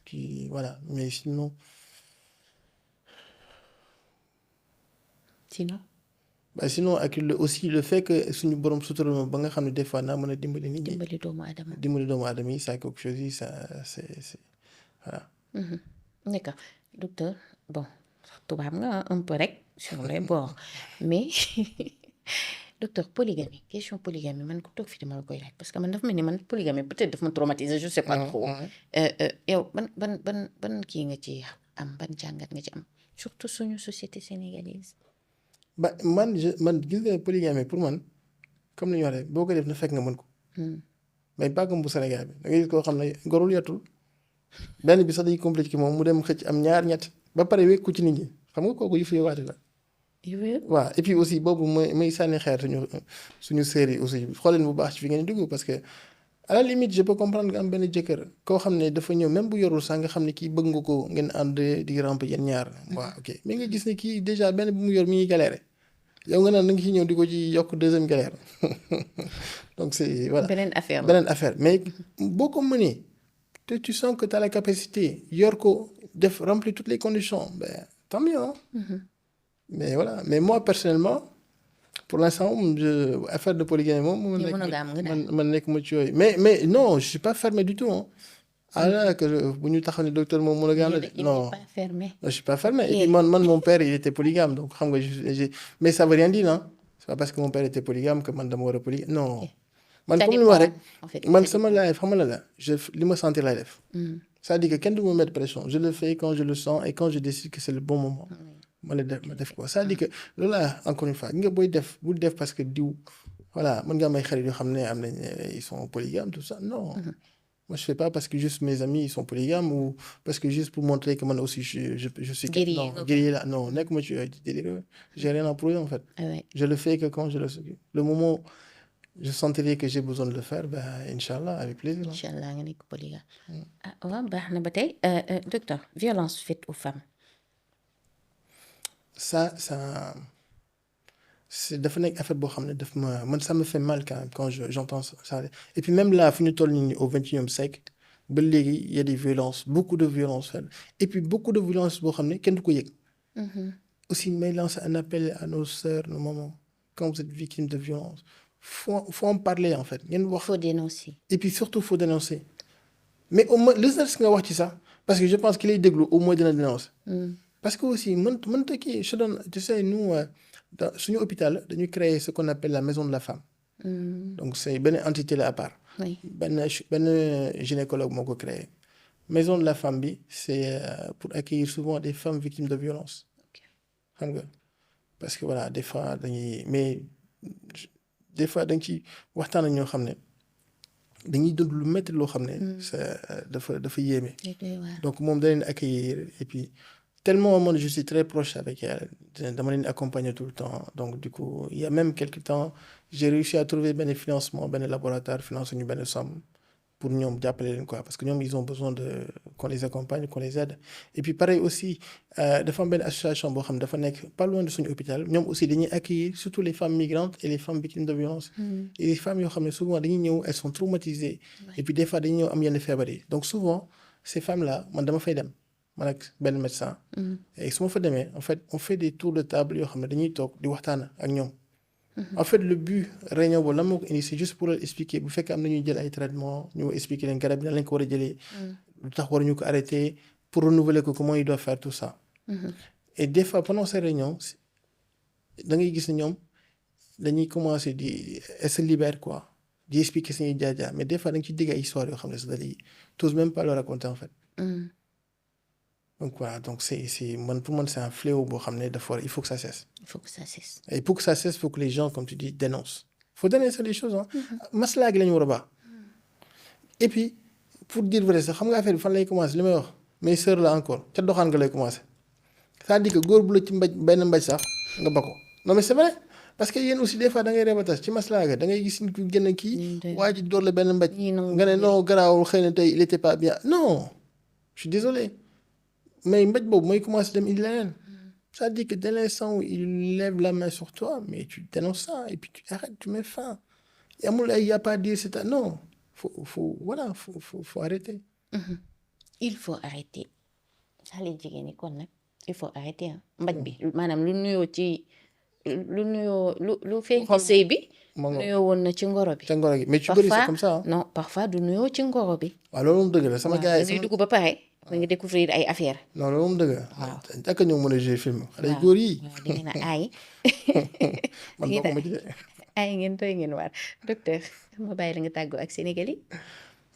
Qui voilà mais sinon sinon ak aussi le fait que suñu borom sutural ma ba nga xam ne des fois naa mën a dimbali nit ñi dimbali doomu aadama. dimbali doomu aadama yi ça quelque chose yi ça c'est voilà. D'accord docteur bon tubaab nga un peu rek sur les bords mais docteur polygamie question polygamie man ko toog fi dama la koy laaj parce que man dafa mel ni man polygamie peut-être daf ma traumatiser je sais pas trop. yow ban kii nga ci am ban jàngat nga ci am surtout suñu société sénégalaise. ba man gis nga polygamie pour man comme ni ñu waxee boo ko def na fekk nga mën ko. mais pas comme bu Sénégal bi da ngay gis koo xam ne gorul yatul benn bi sax day compliqué moom mu dem xëcc am ñaar ñett ba pare wékku ci nit ñi xam nga kooku yëf waate la. waaw et puis aussi boobu may sànni xeer suñu sœurs yi aussi xooleen bu baax ci fi ngeen dugg parce que à la limite je peux comprendre nga am benn jëkkër koo xam ne dafa ñëw même bu yorul sax nga xam ne kii bëgg nga ko ngeen ànd di ramp yéen ñaar waaw ok mais nga gis ne kii déjà benn bu mu yor mi ngi galéré yow nga naan na nga ci ñëw di ko ci yokk deuxième galère donc c'est voilà beneen affaire mais boo ko mënee te tu sens que tu as la capacité yor ko def remplir toutes les conditions ben tant mieux hein. Mais voilà mais moi personnellement pour l'instant affaire de polygamie moom man nekk ma ci yooyu mais non je suis pas fermé du tout hein. Ah que bu ñu taxaw ne docteur moom monogame la de non je suis pas fermé et puis man mon père il était polygame donc xam nga mais ça veut rien dire hein. C'est pas parce que mon père était polygame que man dama war a polygame non man comme li ma wax rek man sama life xam nga la li ma sentir lay def c'est-à-dire que kenn du ma mettre pression je le fais quand je le sens et quand je décide que c'est le bon moment ma def ko c'est-à-dire que loolu laa encore une fois nga booy def bul def parce que diw voilà mën nga am ay xarit yoo xam ne am nañ ils sont polygames tout ça non moi je fais pas parce que juste mes amis ils sont polygames ou parce que juste pour montrer que man aussi je suis guerrier là non nekk ma ci délire j'ai rien à prouver en fait je le fais que quand je le moment je sentirai que j'ai besoin de le faire ben inchallah avec plaisir inchallah nga nekk polygame waaw baax na ba tey docteur violence faite aux femmes ça c'est dafa nekk affaire boo xam ne daf ma man ça me fait mal quand j'entends ça et puis même là fu ñu toll nii au 21e siècle ba léegi il y a des violences beaucoup de violences et puis beaucoup de violences boo xam ne kenn du ko yëg aussi may lancer un appel à nos sœurs nos mamans quand vous êtes victime de violence faut en parler en fait ngeen wax faut dénoncer et puis surtout faut dénoncer mais au moins le stress nga wax ci sax parce que je pense qu'il est déglu au moins dina dénoncer. Parce que aussi mënta kii je donne tu sais nous dans suñu hôpital dañuy créer ce qu'on appelle la maison de la femme. Donc c'est benn entité la à part. oui benn gynécologue moo ko créé. Maison de la femme bi c'est pour accueillir souvent des femmes victimes de violence. xam nga parce que voilà des fois dañuy mais des fois dañ ci waxtaan ak ñoo xam ne dañuy dund lu métti loo xam ne. dafa yéeme. donc moom da leen accueillir et puis tellement man je suis très proche avec elle dama leen accompagner tout le temps donc du coup il y a même quelque temps j'ai réussi à trouver benn financement benn laboratoire financé ñu benn somme pour ñoom jàppale leen quoi parce que ñoom ils ont besoin de qu'on les accompagne qu'on les aide et puis pareil aussi dafa am benn association boo xam ne dafa nekk pas loin de suñu hôpital ñoom aussi dañuy accueillir surtout les femmes migrantes et les femmes victimes de violence et les femmes yoo xam ne souvent dañuy ñëw elles sont traumatisées et puis des fois dañuy ñëw am yenn feebar yi donc souvent ces femmes là man dama fay dem man ak benn médecin et su ma fa demee en fait on fait des tours de table yoo xam ne dañuy toog di waxtaan ak ñoom en fait le but réunion boobu lan moo ko indi c'est juste pour leur expliquer bu fekkee am na ñuy jël ay traitements ñu expliquer leen garab yi nan lañ ko war a jëlee lu tax waruñu ko arrêter pour renouveler ko comment ils doivent faire tout ça et des fois pendant ces réunions da ngay gis ne ñoom dañuy commencer di elles se libèrent quoi di expliquer suñuy jaar-jaar mais des fois da nga ciy dégg ay histoires yoo xam ne ça dañuy t'oses même pas le raconter en fait donc voilà donc c'est man pour man c'est un fléau boo xam ne dafa war il faut que ça cesse. il faut que ça cesse. et pour que ça cesse il faut que les gens comme tu dis dénoncent. faut dénoncer les choses ah. maslaa gi la ñu war a baax. et puis pour dire vrai sax xam nga affaire bi fan lay commencer li may wax mes sœurs la encore ca doxaan nga lay commencer c'est-à-dire que góor bu la ci mbaj benn mbaj sax nga ba ko non mais c'est vrai parce que yéen aussi des fois da ngay rebatas ci maslaa ga da ngay gis nit ku génn kii. waa ji door la benn mbaj. nga ne non garaawul xëy na tey il était pas bien non je suis désolé. mais mbéj boobu mooy commencer dem indi leneen c'est-à-dire que dès l'instant où il lève la main sur toi mais tu dénonces ça et puis tu arrêtes tu mets fin amul ay y a pas à dire c'est non voilà faut arrêter. il faut arrêter xale jigéen ñi kon nag il faut arrêter mbaj bi maanaam lu nuyoo lu feeñ ci sëy bi. nuyoo woon na ci ngoro bi. ca ngoro gi mais ci bëri c'est comme ça non parfois du nuyoo ci ngoro bi. waaw loolu moom dëgg la sama gars yi dañuy dugg ba pare. da nga découvrir ay affaires. non loolu moom dëgg la. waaw ak ñoo mën a jouer film. xale yu góor yi. waaw da ngeen a aay. man boo ko ma ci aay ngeen doy ngeen waar docteur ma bàyyi la nga tàggoo ak Sénégal yi.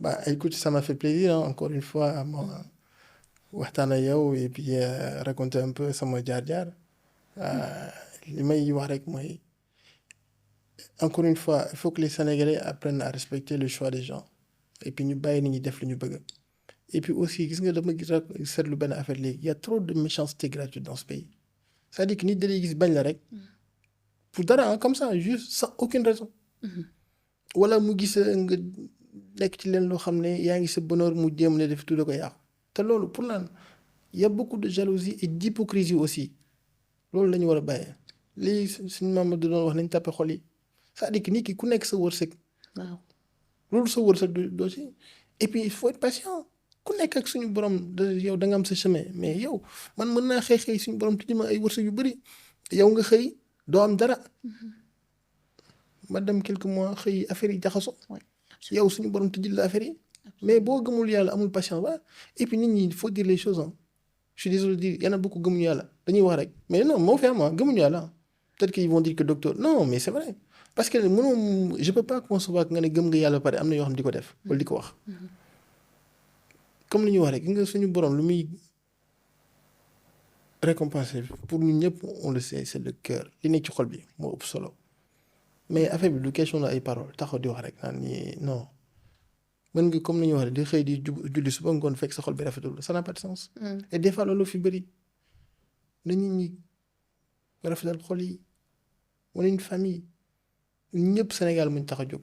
bah écoute ça m'a fait plaisir encore une fois ma waxtaan ak yow et puis raconter un peu sama jaar-jaar li may wax rek mooy encore une fois il faut que les Sénégalais apprennent à respecter le choix des gens et puis ñu bàyyi nit ñi def li ñu bëgg. et puis aussi gis nga dama gis rek seetlu benn affaire léegi y a trop de méchanceté gratuite dans ce pays c'est-à-dire que nit da lay gis bañ la rek pour dara comme ça juste sans aucune raison wala mu gis nga nekk ci leen loo xam ne yaa ngi sa bonheur mu jéem ne def tout da ko yàqu te loolu pour lan y a beaucoup de jalousie et d'hypocrisie aussi loolu la ñu war a bàyyee lii suñu maam du doon wax nañ tàppe xol yi c'est-à-dire que nit ki ku nekk sa wërsëg waaw loolu sa wërsëg doo ci et puis il faut être patient ku nekk ak suñu borom yow da nga am sa chemin mais yow man mën naa xëy suñu borom tijji ma ay wërsëg yu bëri yow nga xëy doo am dara ma dem quelques mois xëy affaire yi jaxaso yow suñu borom tijji la affaire yi mais boo gëmul yàlla amul patience ba et puis nit ñi il faut dire les choses hein je suis désolé de dire y en a beaucoup gëmuñu yàlla dañuy wax rek mais non moo fi am gëmuñu yàlla peut-être qu'ils vont dire que docteur non mais c'est vrai parce que mënoo je peux pas concevoir que nga ne gëm nga yàlla ba pare am na yoo xam di ko def wala di ko wax. comme li ñuy wax rek nga suñu borom lu muy récompenser pour ñun ñëpp on le sait c'est le cœur li nekk ci xol bi moo ëpp solo mais affaire bi du question la ay paroles taxaw di wax rek naan ni non mën nga comme ni ñuy wax rek di xëy di julli suba ngoon fekk sa xol bi rafetul ça n'a pas de sens. et des fois loolu fi bëri na nit ñi rafetal xol yi wane une famille ñëpp Sénégal muñ tax a jóg.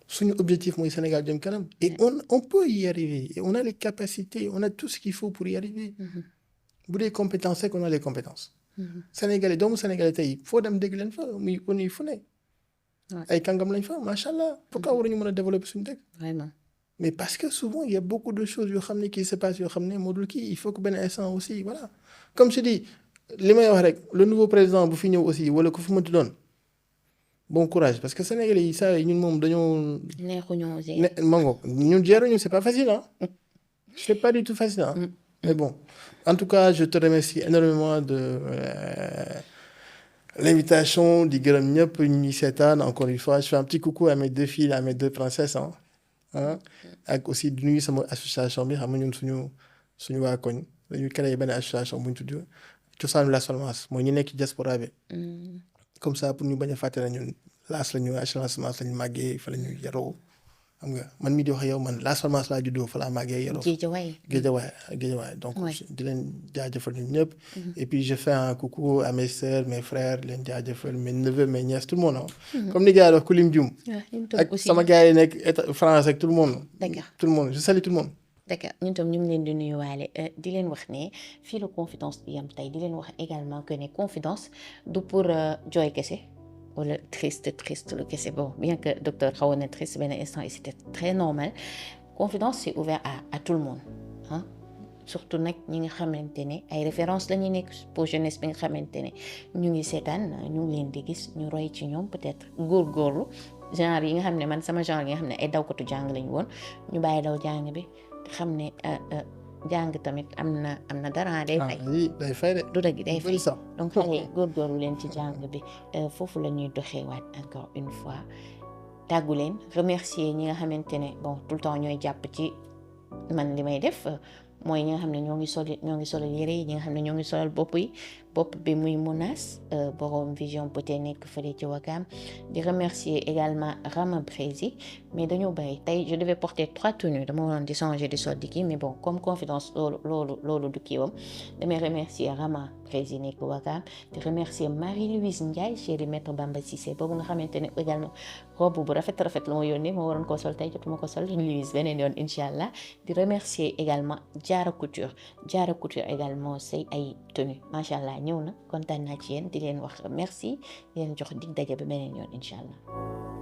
suñu objectif mooy Sénégal jëm kanam et on peut y arriver et on a les capacités on a tout ce qu'il faut pour y arriver bu dee compétences rek on a les compétences Sénégalais doomu Sénégalais tey foo dem dégg leen fa muy on fu ne ay kàngam lañ fa macha allah pourquoi waruñu mën a développer suñu dëkk vraiment mais parce que souvent il y a beaucoup de choses yoo xam ne qui se passe yoo xam ne moo dul kii il faut que benn instant aussi voilà comme je dis li may wax rek le nouveau président bu fi ñëw aussi wala ku fi mënti doon bon courage parce que Sénégalais yi saa yi ñun moom dañoo. neexuñoo mango ñun gérer ñu c'est pas facile ah. c'est pas du tout facile, hein. Mais bon, en tout cas, je te remercie énormément de l'invitation, di gërëm ñëpp ñi seetaan. Encore une fois, je fais un petit coucou à mes deux filles, à mes deux princesses, hein. Ak aussi di nuyu sama association bi xam nga ñun suñu waa koñ dañu créé benn association bu ñu tudd cosaanu Las Palmas mooy ñu nekk ci diaspora bi. Comme ça pour ñu bañ a fàtte ne ñun Las la ñu Las Palmas la ñu màggee fa la ñu yaroo xam nga man mii di wax yow man Las Palmas laa juddoo fa laa màggee yaroo. Guédiawaye donc di leen jaajëfal ñun ñëpp. Et puis je fais un coucou à mes sœurs mes frères leen jaajëfal mes neveux mes nièces tout le monde. Comme ni gars yi wax ku lim juum. ak sama gars yi nekk France ak tout le monde. D'accord. Tout le monde je salue tout le monde. D'accord ñun tam ñu ngi leen di nuyuwaale di leen wax ne fii la confidence bi yam tey di leen wax également que ne confidence du pour jooy kese wala triste lu kese bon bien que docteur xawoon na triste benn instant et c'était très normal confidence c'est ouvert à tout le monde ah surtout nag ñi nga xamante ne ay références la ñuy nekk pour jeunesse bi nga xamante ne ñu ngi seetaan ñu ngi leen di gis ñu roy ci ñoom peut-être góorgóorlu genre yi nga xam ne man sama genre yi nga xam ne ay dawkatu jàng lañu woon ñu bàyyi daw jàng bi xam ne jàng tamit am na dara day fay. day fay de. du dëgg day fay donc xale yi góorgóorlu leen ci jàng bi foofu la ñuy doxee waat encore une fois tàggu leen remercier ñi nga xamante ne bon tout le temps ñooy jàpp ci man li may def mooy ñi nga xam ne ñoo ngi solal yére yi ñi nga xam ne ñoo ngi solal bopp bi muy Mounas borom vision peut-être nekk fële ci Wakam di remercier également Rama Brési mais dañoo bàyyi tey je devais porter 3 tenues dama waroon di changer di sol di kii mais bon comme confidence loolu du kiiwam damay remercier Rama Brési nekk Wakam di remercier Marie-Louise Ndiaye chérie maître Bamba Cissé boobu nga xamante ne également robe bu rafet la ma yónnee ma waroon koo sol tey jotuma ko sol Louise beneen yoon incha allah di remercier également Diarra Couture également say ay tenue macha allah ñëw na kontaan naa ci yéen di leen wax merci di leen jox dig daje ba beneen yoon incha allah.